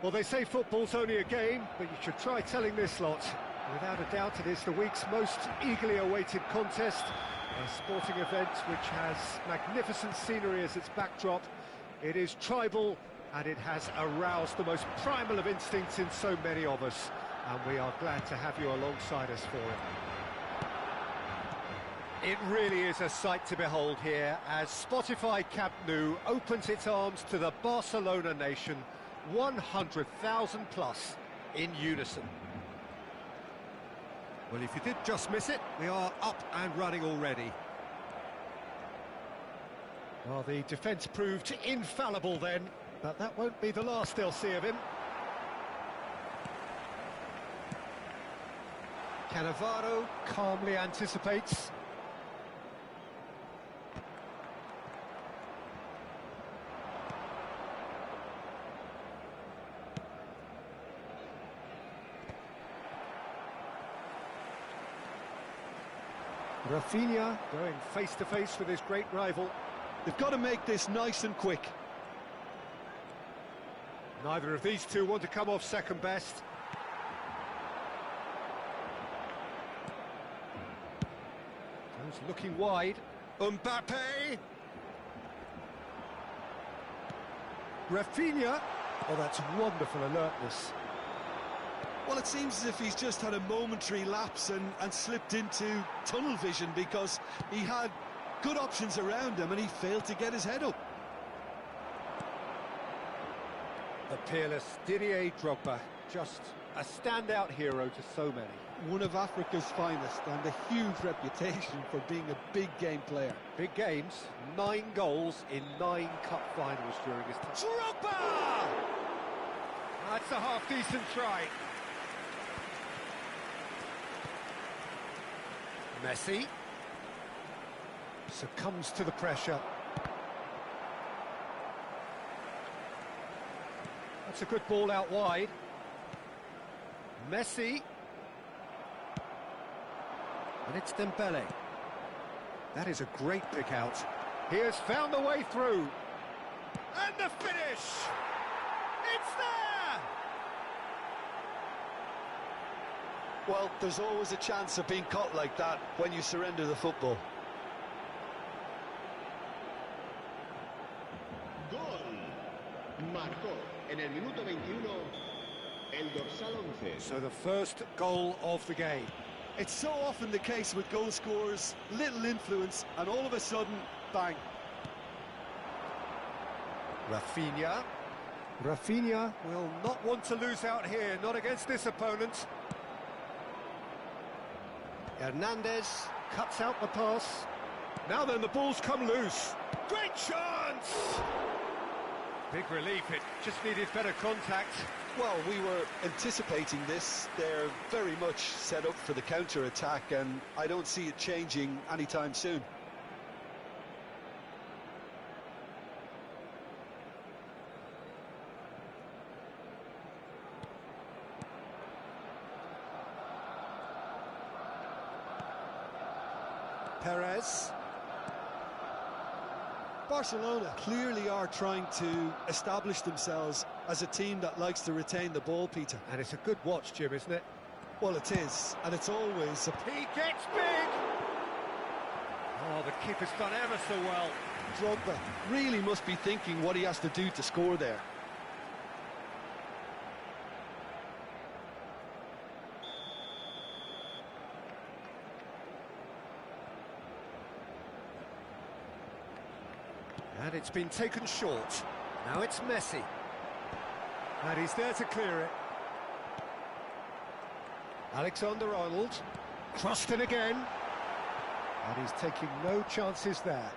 Well, they say football's only a game, but you should try telling this lot. Without a doubt, it is the week's most eagerly awaited contest, a sporting event which has magnificent scenery as its backdrop. It is tribal, and it has aroused the most primal of instincts in so many of us, and we are glad to have you alongside us for it. It really is a sight to behold here as Spotify Camp Nou opens its arms to the Barcelona nation, 100,000 plus in unison. Well, if you did just miss it, we are up and running already. Well, the defence proved infallible then, but that won't be the last they'll see of him. Cannavaro calmly anticipates. Rafinha going face-to-face with his great rival. They've got to make this nice and quick. Neither of these two want to come off second best. Goes looking wide. Mbappe! Rafinha! Oh, that's wonderful alertness. Well, it seems as if he's just had a momentary lapse and slipped into tunnel vision because he had good options around him and he failed to get his head up. The peerless Didier Drogba, just a standout hero to so many. One of Africa's finest and a huge reputation for being a big game player. Big games, 9 goals in 9 cup finals during his time. Drogba! That's a half-decent try. Messi succumbs to the pressure. That's a good ball out wide. Messi. And it's Dembele. That is a great pick out. He has found the way through. And the finish! It's there! Well, there's always a chance of being caught like that when you surrender the football. Gol. Marcó en el minuto 21 el dorsal 11. So the first goal of the game. It's so often the case with goal scorers, little influence, and all of a sudden, bang. Rafinha. Rafinha will not want to lose out here, not against this opponent. Hernandez cuts out the pass. Now then, the ball's come loose. Great chance! Big relief, it just needed better contact. Well, we were anticipating this. They're very much set up for the counter-attack, and I don't see it changing anytime soon. Perez. Barcelona clearly are trying to establish themselves as a team that likes to retain the ball, Peter. And it's a good watch, Jim, isn't it? Well, it is, and it's always... He gets big! Oh, the keeper's done ever so well. Drogba really must be thinking what he has to do to score there. And it's been taken short. Now it's Messi. And he's there to clear it. Alexander-Arnold. Crossed in again. And he's taking no chances there.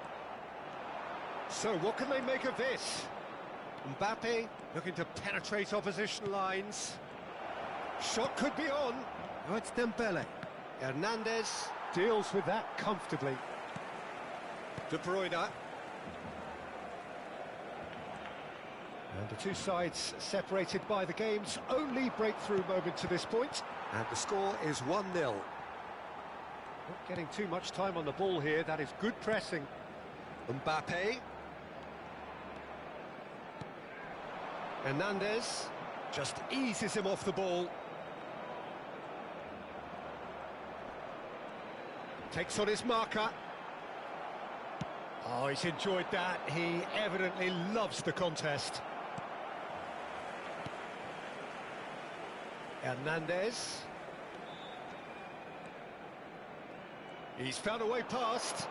So what can they make of this? Mbappe looking to penetrate opposition lines. Shot could be on. Oh, it's Dembele. Hernandez deals with that comfortably. De Bruyne. And the two sides separated by the game's only breakthrough moment to this point. And the score is 1-0. Not getting too much time on the ball here. That is good pressing. Mbappe. Hernandez. Just eases him off the ball. Takes on his marker. Oh, he's enjoyed that. He evidently loves the contest. Hernandez. He's found a way past.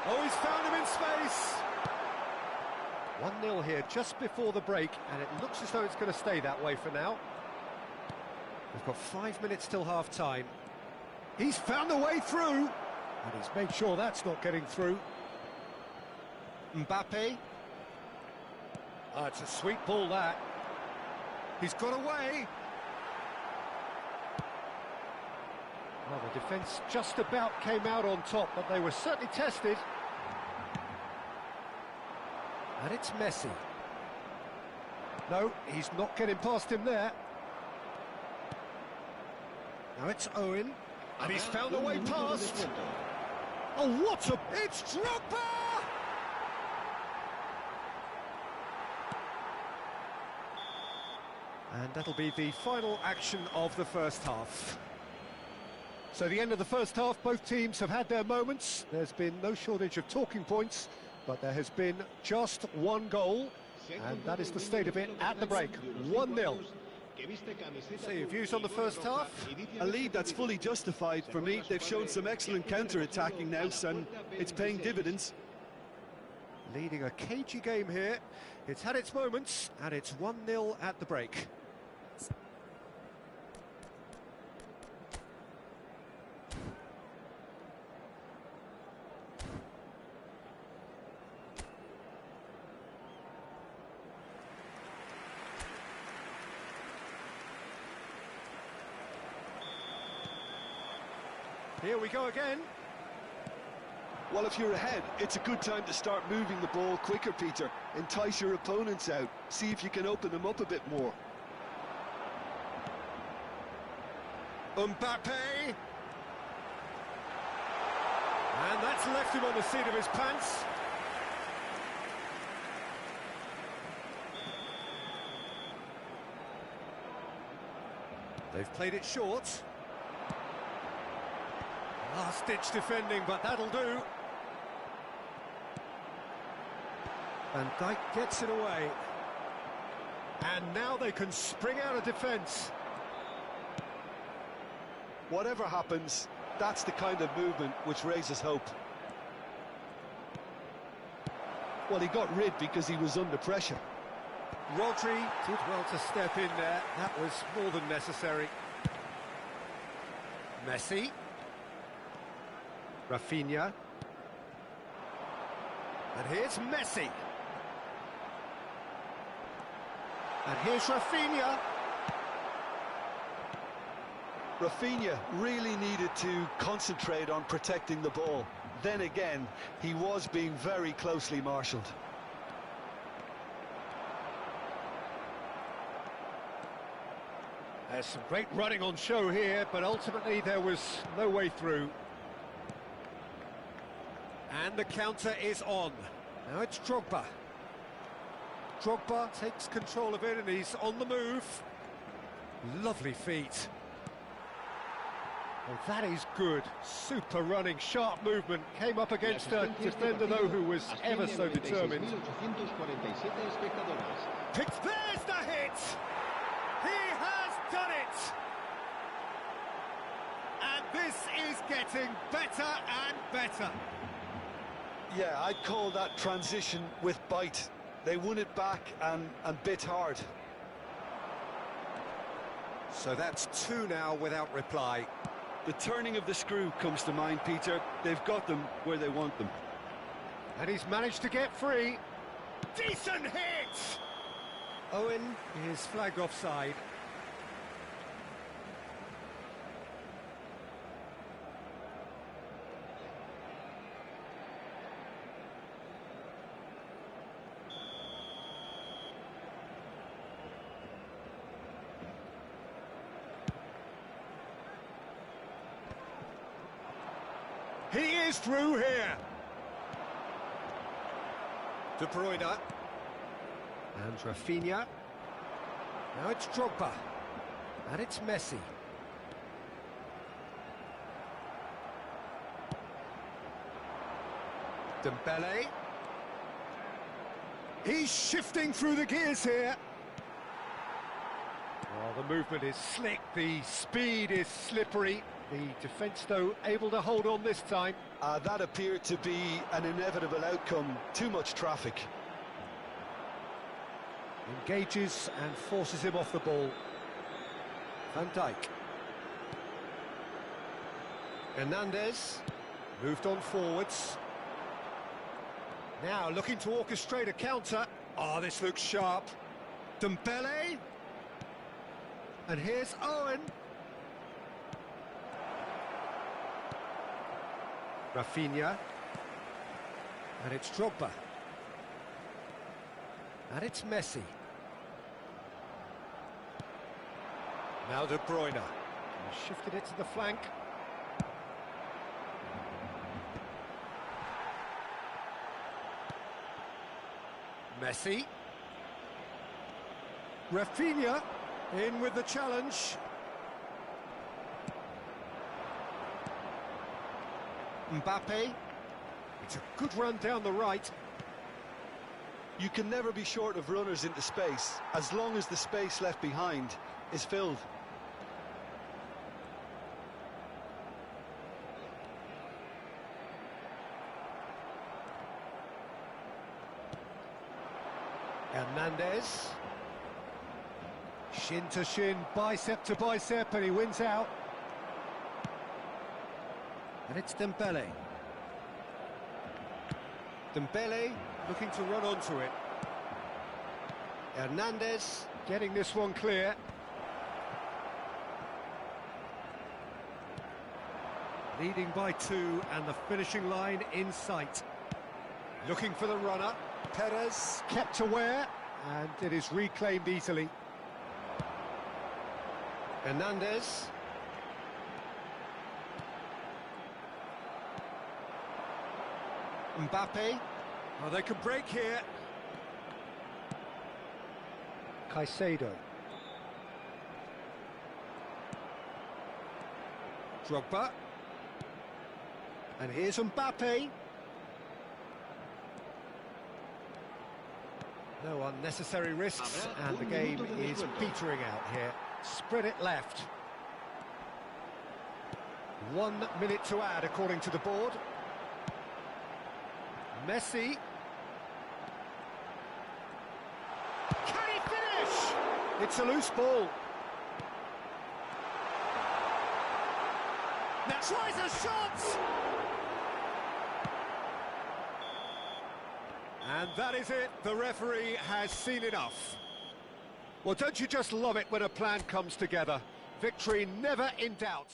Oh, he's found him in space. 1-0 here just before the break, and it looks as though it's going to stay that way for now. We've got 5 minutes till half-time. He's found a way through, and he's made sure that's not getting through. Mbappe. Oh, it's a sweet ball, that. He's got away. Well, the defence just about came out on top, but they were certainly tested. And it's Messi. No, he's not getting past him there. Now it's Owen. And he's found a way past. Oh, what a... It's Drogba! And that'll be the final action of the first half. So the end of the first half, both teams have had their moments. There's been no shortage of talking points, but there has been just one goal, and that is the state of it at the break. 1-0. So your views on the first half? A lead that's fully justified for me. They've shown some excellent counter-attacking now, and it's paying dividends. Leading a cagey game here. It's had its moments, and it's 1-0 at the break. Here we go again. Well, if you're ahead, it's a good time to start moving the ball quicker, Peter. Entice your opponents out. See if you can open them up a bit more. Mbappe. And that's left him on the seat of his pants. They've played it short. Last-ditch defending, but that'll do. Van Dijk gets it away. And now they can spring out of defence. Whatever happens, that's the kind of movement which raises hope. Well, he got rid because he was under pressure. Rodri did well to step in there. That was more than necessary. Messi. Rafinha. And here's Messi. And here's Rafinha. Rafinha really needed to concentrate on protecting the ball. Then again, he was being very closely marshalled. There's some great running on show here, but ultimately there was no way through. And the counter is on. Now it's Drogba. Drogba takes control of it and he's on the move. Lovely feet. Oh, that is good. Super running, sharp movement. Came up against a defender, though, who was ever so determined. Picked, there's the hit! He has done it! And this is getting better and better. Yeah, I'd call that transition with bite. They won it back and bit hard. So that's two now without reply. The turning of the screw comes to mind, Peter. They've got them where they want them. And he's managed to get free. Decent hit! Owen is flagged offside. He is through here. De Bruyne. And Rafinha. Now it's Drogba. And it's Messi. Dembele. He's shifting through the gears here. Well, the movement is slick, the speed is slippery. The defence, though, able to hold on this time. That appeared to be an inevitable outcome. Too much traffic. Engages and forces him off the ball. Van Dijk. Hernandez. Moved on forwards. Now looking to orchestrate a counter. Oh, this looks sharp. Dembele. And here's Owen. Rafinha. And it's Drogba. And it's Messi. Now De Bruyne. He shifted it to the flank. Messi. Rafinha in with the challenge. Mbappe. It's a good run down the right. You can never be short of runners into space, as long as the space left behind is filled. Hernandez. Shin to shin, bicep to bicep, and he wins out. And it's Dembele. Dembele looking to run onto it. Hernandez getting this one clear. Leading by 2 and the finishing line in sight. Looking for the runner. Perez kept aware and it is reclaimed easily. Hernandez. Mbappe. Oh, they could break here. Caicedo. Drogba. And here's Mbappe. No unnecessary risks, and the game is petering out here. Spread it left. 1 minute to add, according to the board. Messi. Can he finish? It's a loose ball. Now tries a shot! And that is it. The referee has seen enough. Well, don't you just love it when a plan comes together? Victory never in doubt.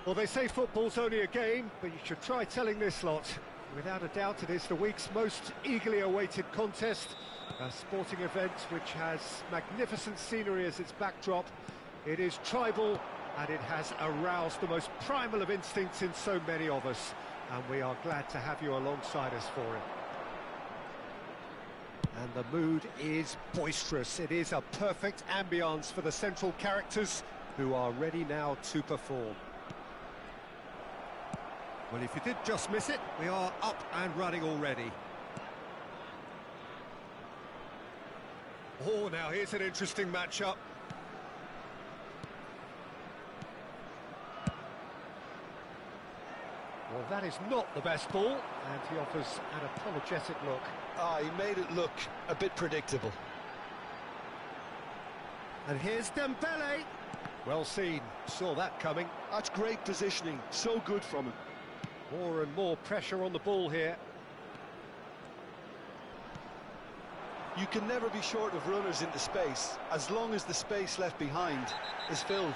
Well, they say football's only a game, but you should try telling this lot. Without a doubt, it is the week's most eagerly awaited contest, a sporting event which has magnificent scenery as its backdrop. It is tribal, and it has aroused the most primal of instincts in so many of us, and we are glad to have you alongside us for it. And the mood is boisterous. It is a perfect ambience for the central characters, who are ready now to perform. Well, if you did just miss it, we are up and running already. Oh, now here's an interesting matchup. Well, that is not the best ball, and he offers an apologetic look. He made it look a bit predictable. And here's Dembele. Well seen, saw that coming. That's great positioning, so good from him. More and more pressure on the ball here. You can never be short of runners into space, as long as the space left behind is filled.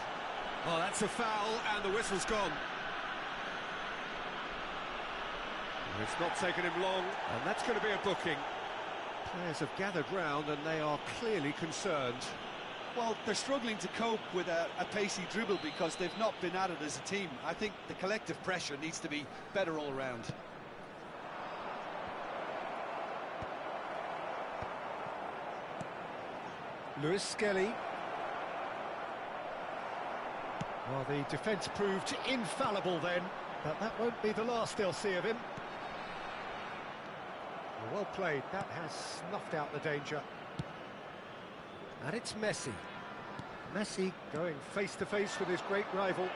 Oh, that's a foul, and the whistle's gone. It's not taken him long, and that's going to be a booking. Players have gathered round, and they are clearly concerned. Well, they're struggling to cope with a pacey dribble because they've not been at it as a team. I think the collective pressure needs to be better all round. Lewis Skelly. Well, the defence proved infallible then, but that won't be the last they'll see of him. Well played, that has snuffed out the danger. And it's Messi. Messi going face-to-face with his great rival.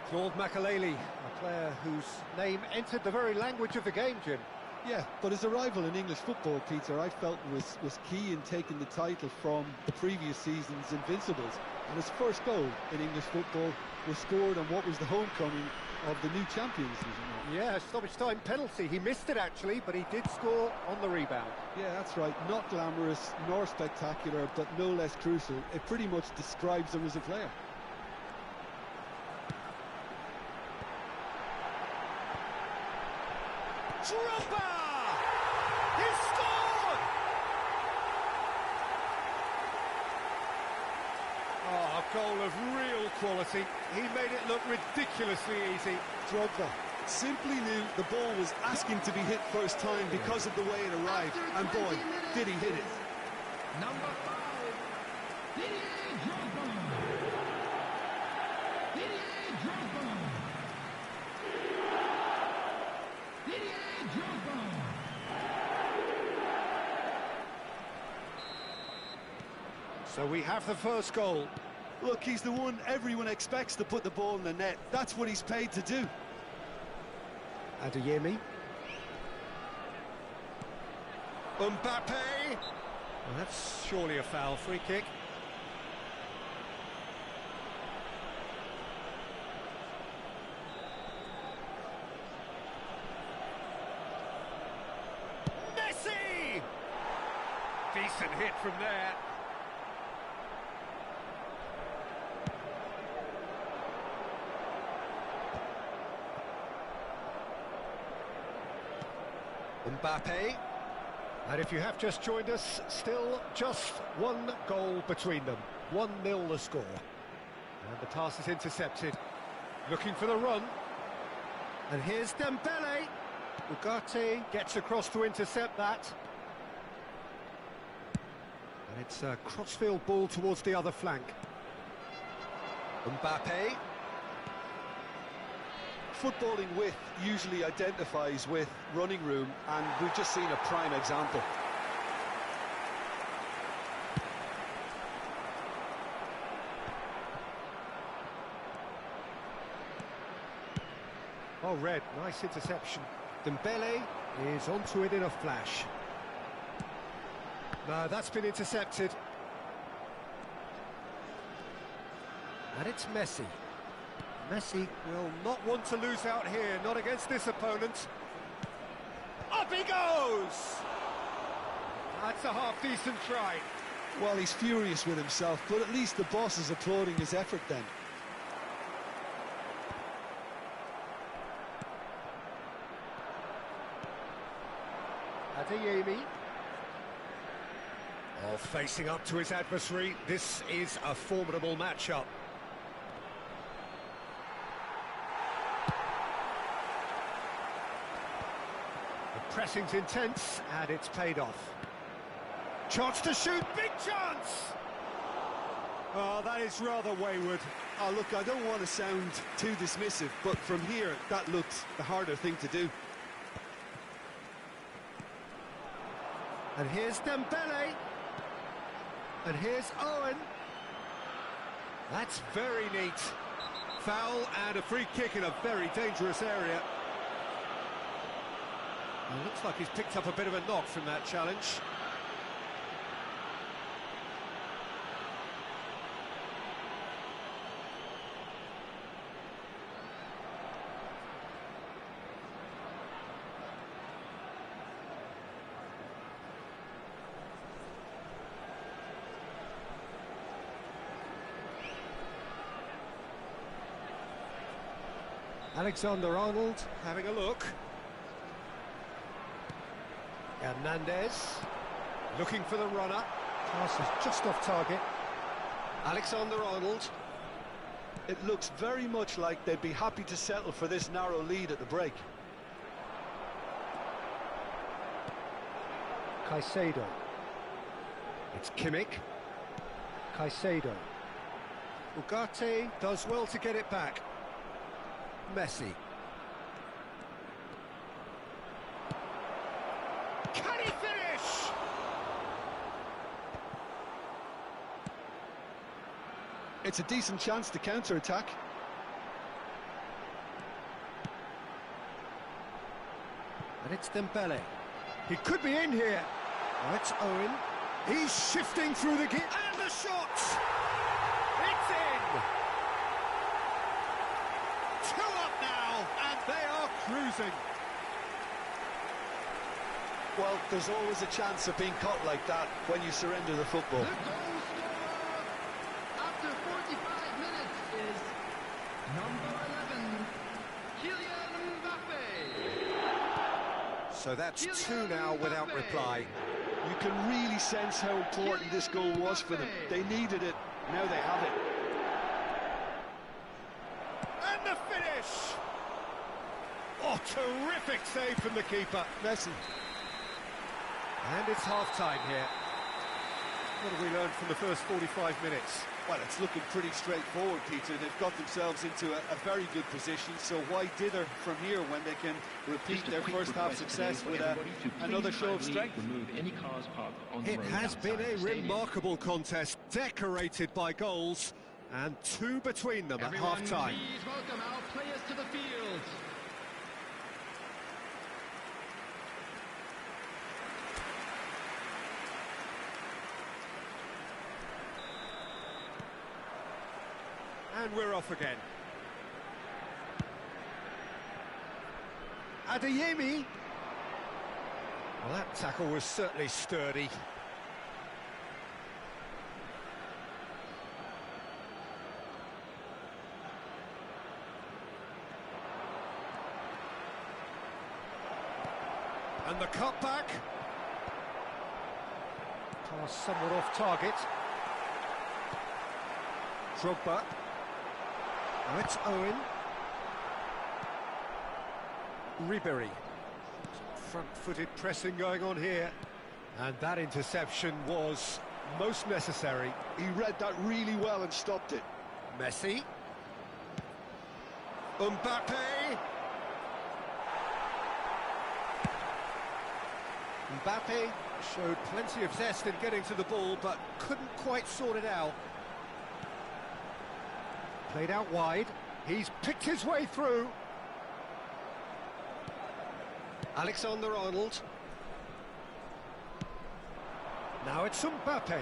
Claude Makelele, a player whose name entered the very language of the game, Jim. Yeah, but his arrival in English football, Peter, I felt was key in taking the title from the previous season's Invincibles. And his first goal in English football was scored on what was the homecoming of the new champions, isn't it? Yeah, stoppage time penalty. He missed it actually, but he did score on the rebound. Yeah, that's right. Not glamorous, nor spectacular, but no less crucial. It pretty much describes him as a player. Drogba! He scored! Oh, a goal of real quality. He made it look ridiculously easy. Drogba simply knew the ball was asking to be hit first time because of the way it arrived, and boy, did he hit it. Number 5, Didier Drogba. Didier Drogba. Didier Drogba. So we have the first goal. Look, he's the one everyone expects to put the ball in the net. That's what he's paid to do. Adeyemi. Mbappe. Well, that's surely a foul. Free kick. Messi! Decent hit from there. Mbappe. And if you have just joined us, still just one goal between them. 1-0 the score. And the pass is intercepted. Looking for the run. And here's Dembele. Ugarte gets across to intercept that. And it's a crossfield ball towards the other flank. Mbappe. Footballing width usually identifies with running room, and we've just seen a prime example. Oh, Red, nice interception. Dembele is onto it in a flash. No, that's been intercepted. And it's Messi. Messi will not want to lose out here, not against this opponent. Up he goes! That's a half-decent try. Well, he's furious with himself, but at least the boss is applauding his effort then. Adeyemi. Oh, facing up to his adversary, this is a formidable matchup. The pressing's intense, and it's paid off. Chance to shoot, big chance! Oh, that is rather wayward. Oh, look, I don't want to sound too dismissive, but from here, that looked the harder thing to do. And here's Dembele. And here's Owen. That's very neat. Foul and a free kick in a very dangerous area. It looks like he's picked up a bit of a knock from that challenge. Alexander-Arnold having a look. Hernandez looking for the runner. Pass is just off target. Alexander-Arnold. It looks very much like they'd be happy to settle for this narrow lead at the break. Caicedo. It's Kimmich. Caicedo. Ugarte does well to get it back. Messi. Can he finish? It's a decent chance to counter-attack. And it's Dembele. He could be in here. Oh, it's Owen. He's shifting through the gate. And the shot! It's in! 2 up now, and they are cruising. Well, there's always a chance of being caught like that when you surrender the football. The goal scorer after 45 minutes is number 11, Kylian Mbappe. So that's 2 now without reply. You can really sense how important this goal was for them. They needed it, now they have it. And the finish! Oh, terrific save from the keeper. Messi. And it's half-time here. What have we learned from the first 45 minutes? Well, it's looking pretty straightforward, Peter. They've got themselves into a very good position, so why dither from here when they can repeat their first half success with another show of strength? It has been a remarkable contest, decorated by goals, and 2 between them at half-time. Please welcome our players to the field. And we're off again. Adeyemi. Well, that tackle was certainly sturdy. And the cutback. Pass somewhat off target. Drogba. Now it's Owen. Ribery. Front-footed pressing going on here. And that interception was most necessary. He read that really well and stopped it. Messi. Mbappe. Mbappe showed plenty of zest in getting to the ball, but couldn't quite sort it out. Played out wide. He's picked his way through. Alexander-Arnold. Now it's Mbappe.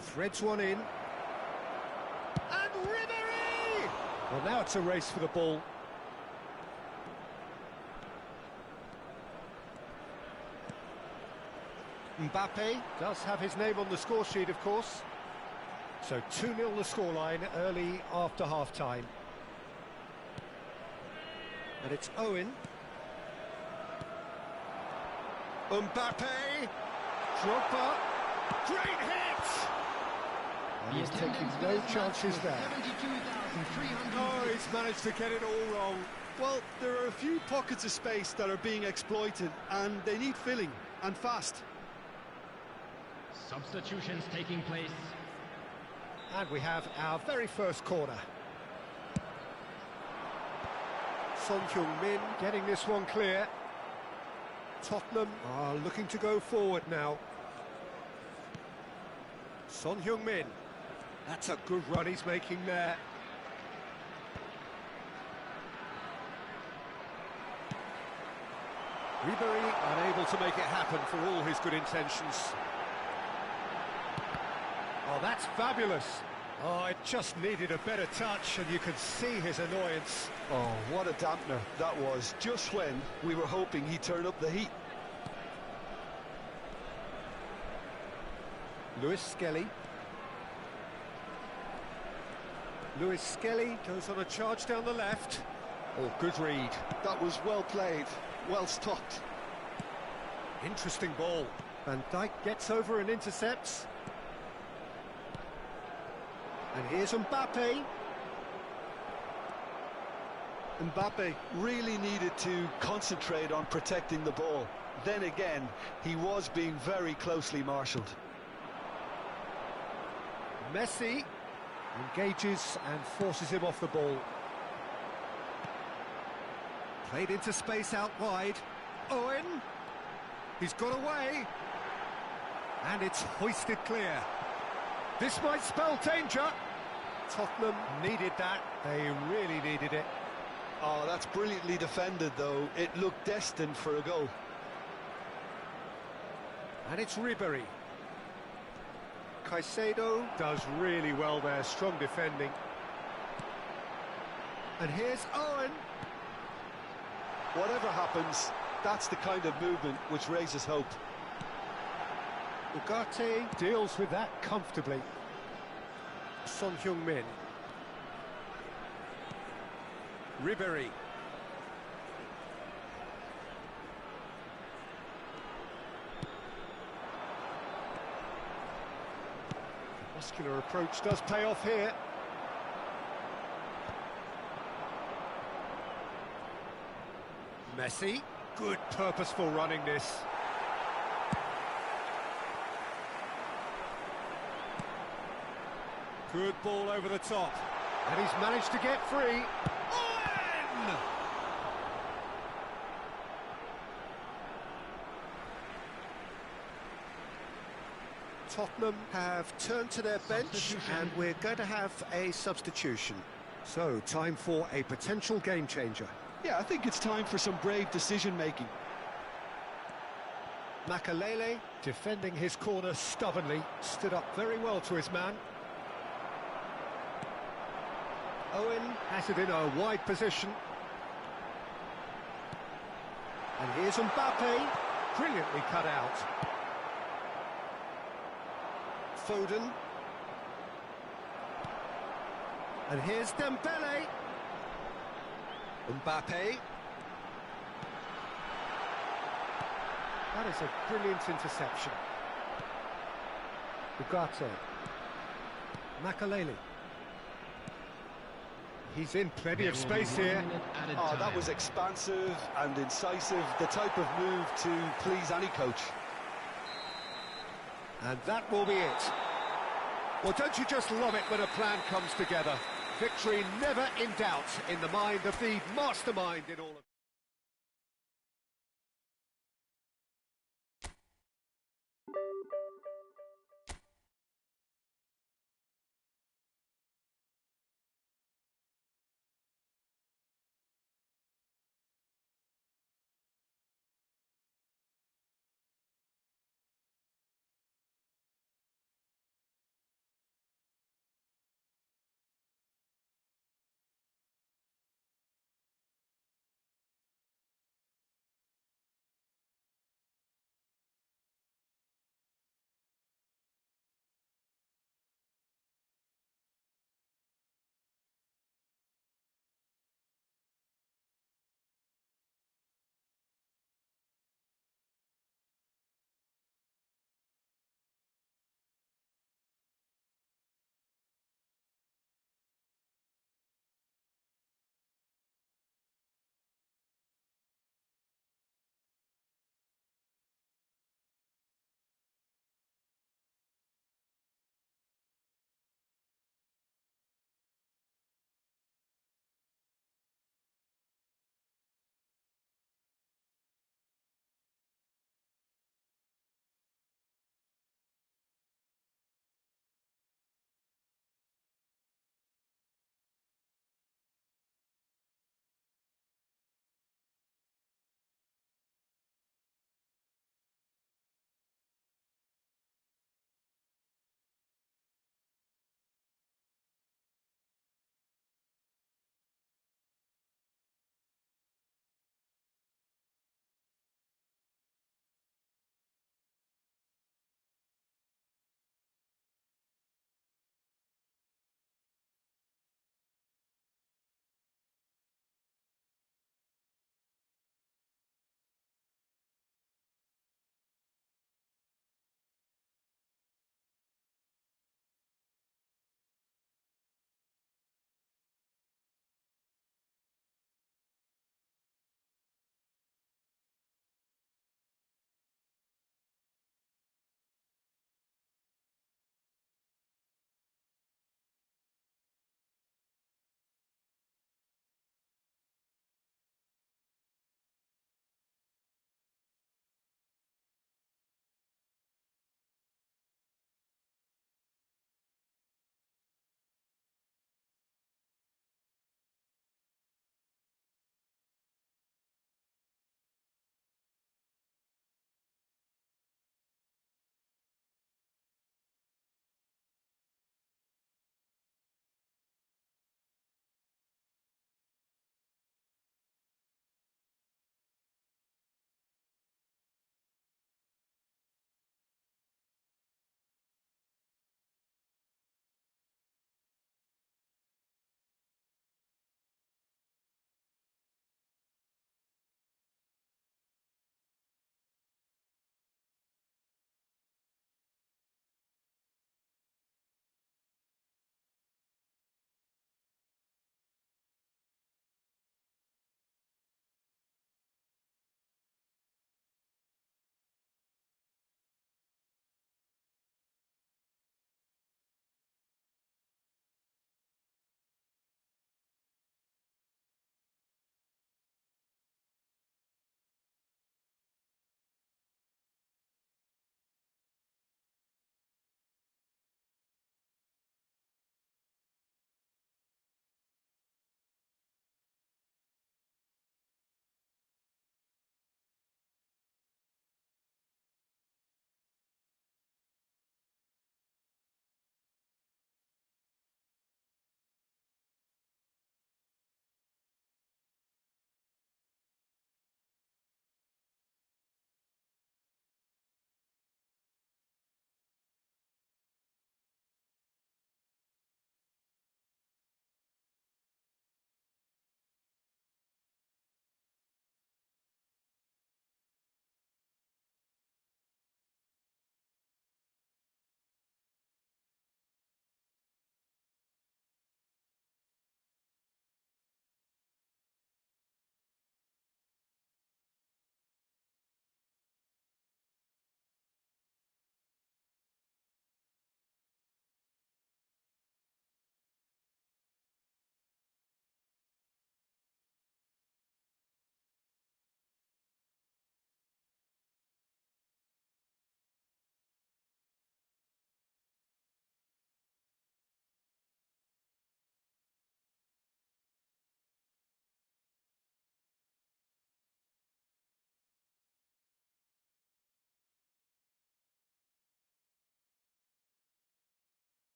Threads one in. And Ribery! Well, now it's a race for the ball. Mbappe does have his name on the score sheet, of course. So 2-0 the scoreline early after half-time. And it's Owen. Mbappe! Drogba! Great hit! And he's taking no chances there. Oh, he's managed to get it all wrong. Well, there are a few pockets of space that are being exploited, and they need filling, and fast. Substitutions taking place. And we have our very first corner. Son Heung-min getting this one clear. Tottenham are looking to go forward now. Son Heung-min. That's a good run he's making there. Ribery unable to make it happen for all his good intentions. Oh, that's fabulous. Oh, it just needed a better touch, and you could see his annoyance. Oh, what a dampener that was, just when we were hoping he'd turn up the heat. Lewis Skelly. Lewis Skelly goes on a charge down the left. Oh, good read. That was well played, well stopped. Interesting ball. Van Dijk gets over and intercepts. And here's Mbappe. Mbappe really needed to concentrate on protecting the ball. Then again, he was being very closely marshalled. Messi engages and forces him off the ball. Played into space out wide. Owen. He's got away. And it's hoisted clear. This might spell danger. Tottenham needed that. They really needed it. Oh, that's brilliantly defended, though. It looked destined for a goal. And it's Ribery. Caicedo does really well there, strong defending. And here's Owen. Whatever happens, that's the kind of movement which raises hope. Ugarte deals with that comfortably. Son Heung-min. Ribery. Muscular approach does pay off here. Messi. Good purposeful running this. Good ball over the top. And he's managed to get free. Owen! Tottenham have turned to their bench, and we're going to have a substitution. So, time for a potential game changer. Yeah, I think it's time for some brave decision-making. Makalele, defending his corner stubbornly, stood up very well to his man. Owen has it in a wide position. And here's Mbappe, brilliantly cut out. Foden. And here's Dembele. Mbappe. That is a brilliant interception. Ugarte. Makalele. He's in plenty of space here. Oh, that was expansive and incisive, the type of move to please any coach. And that will be it. Well, don't you just love it when a plan comes together? Victory never in doubt in the mind of the mastermind in all of it.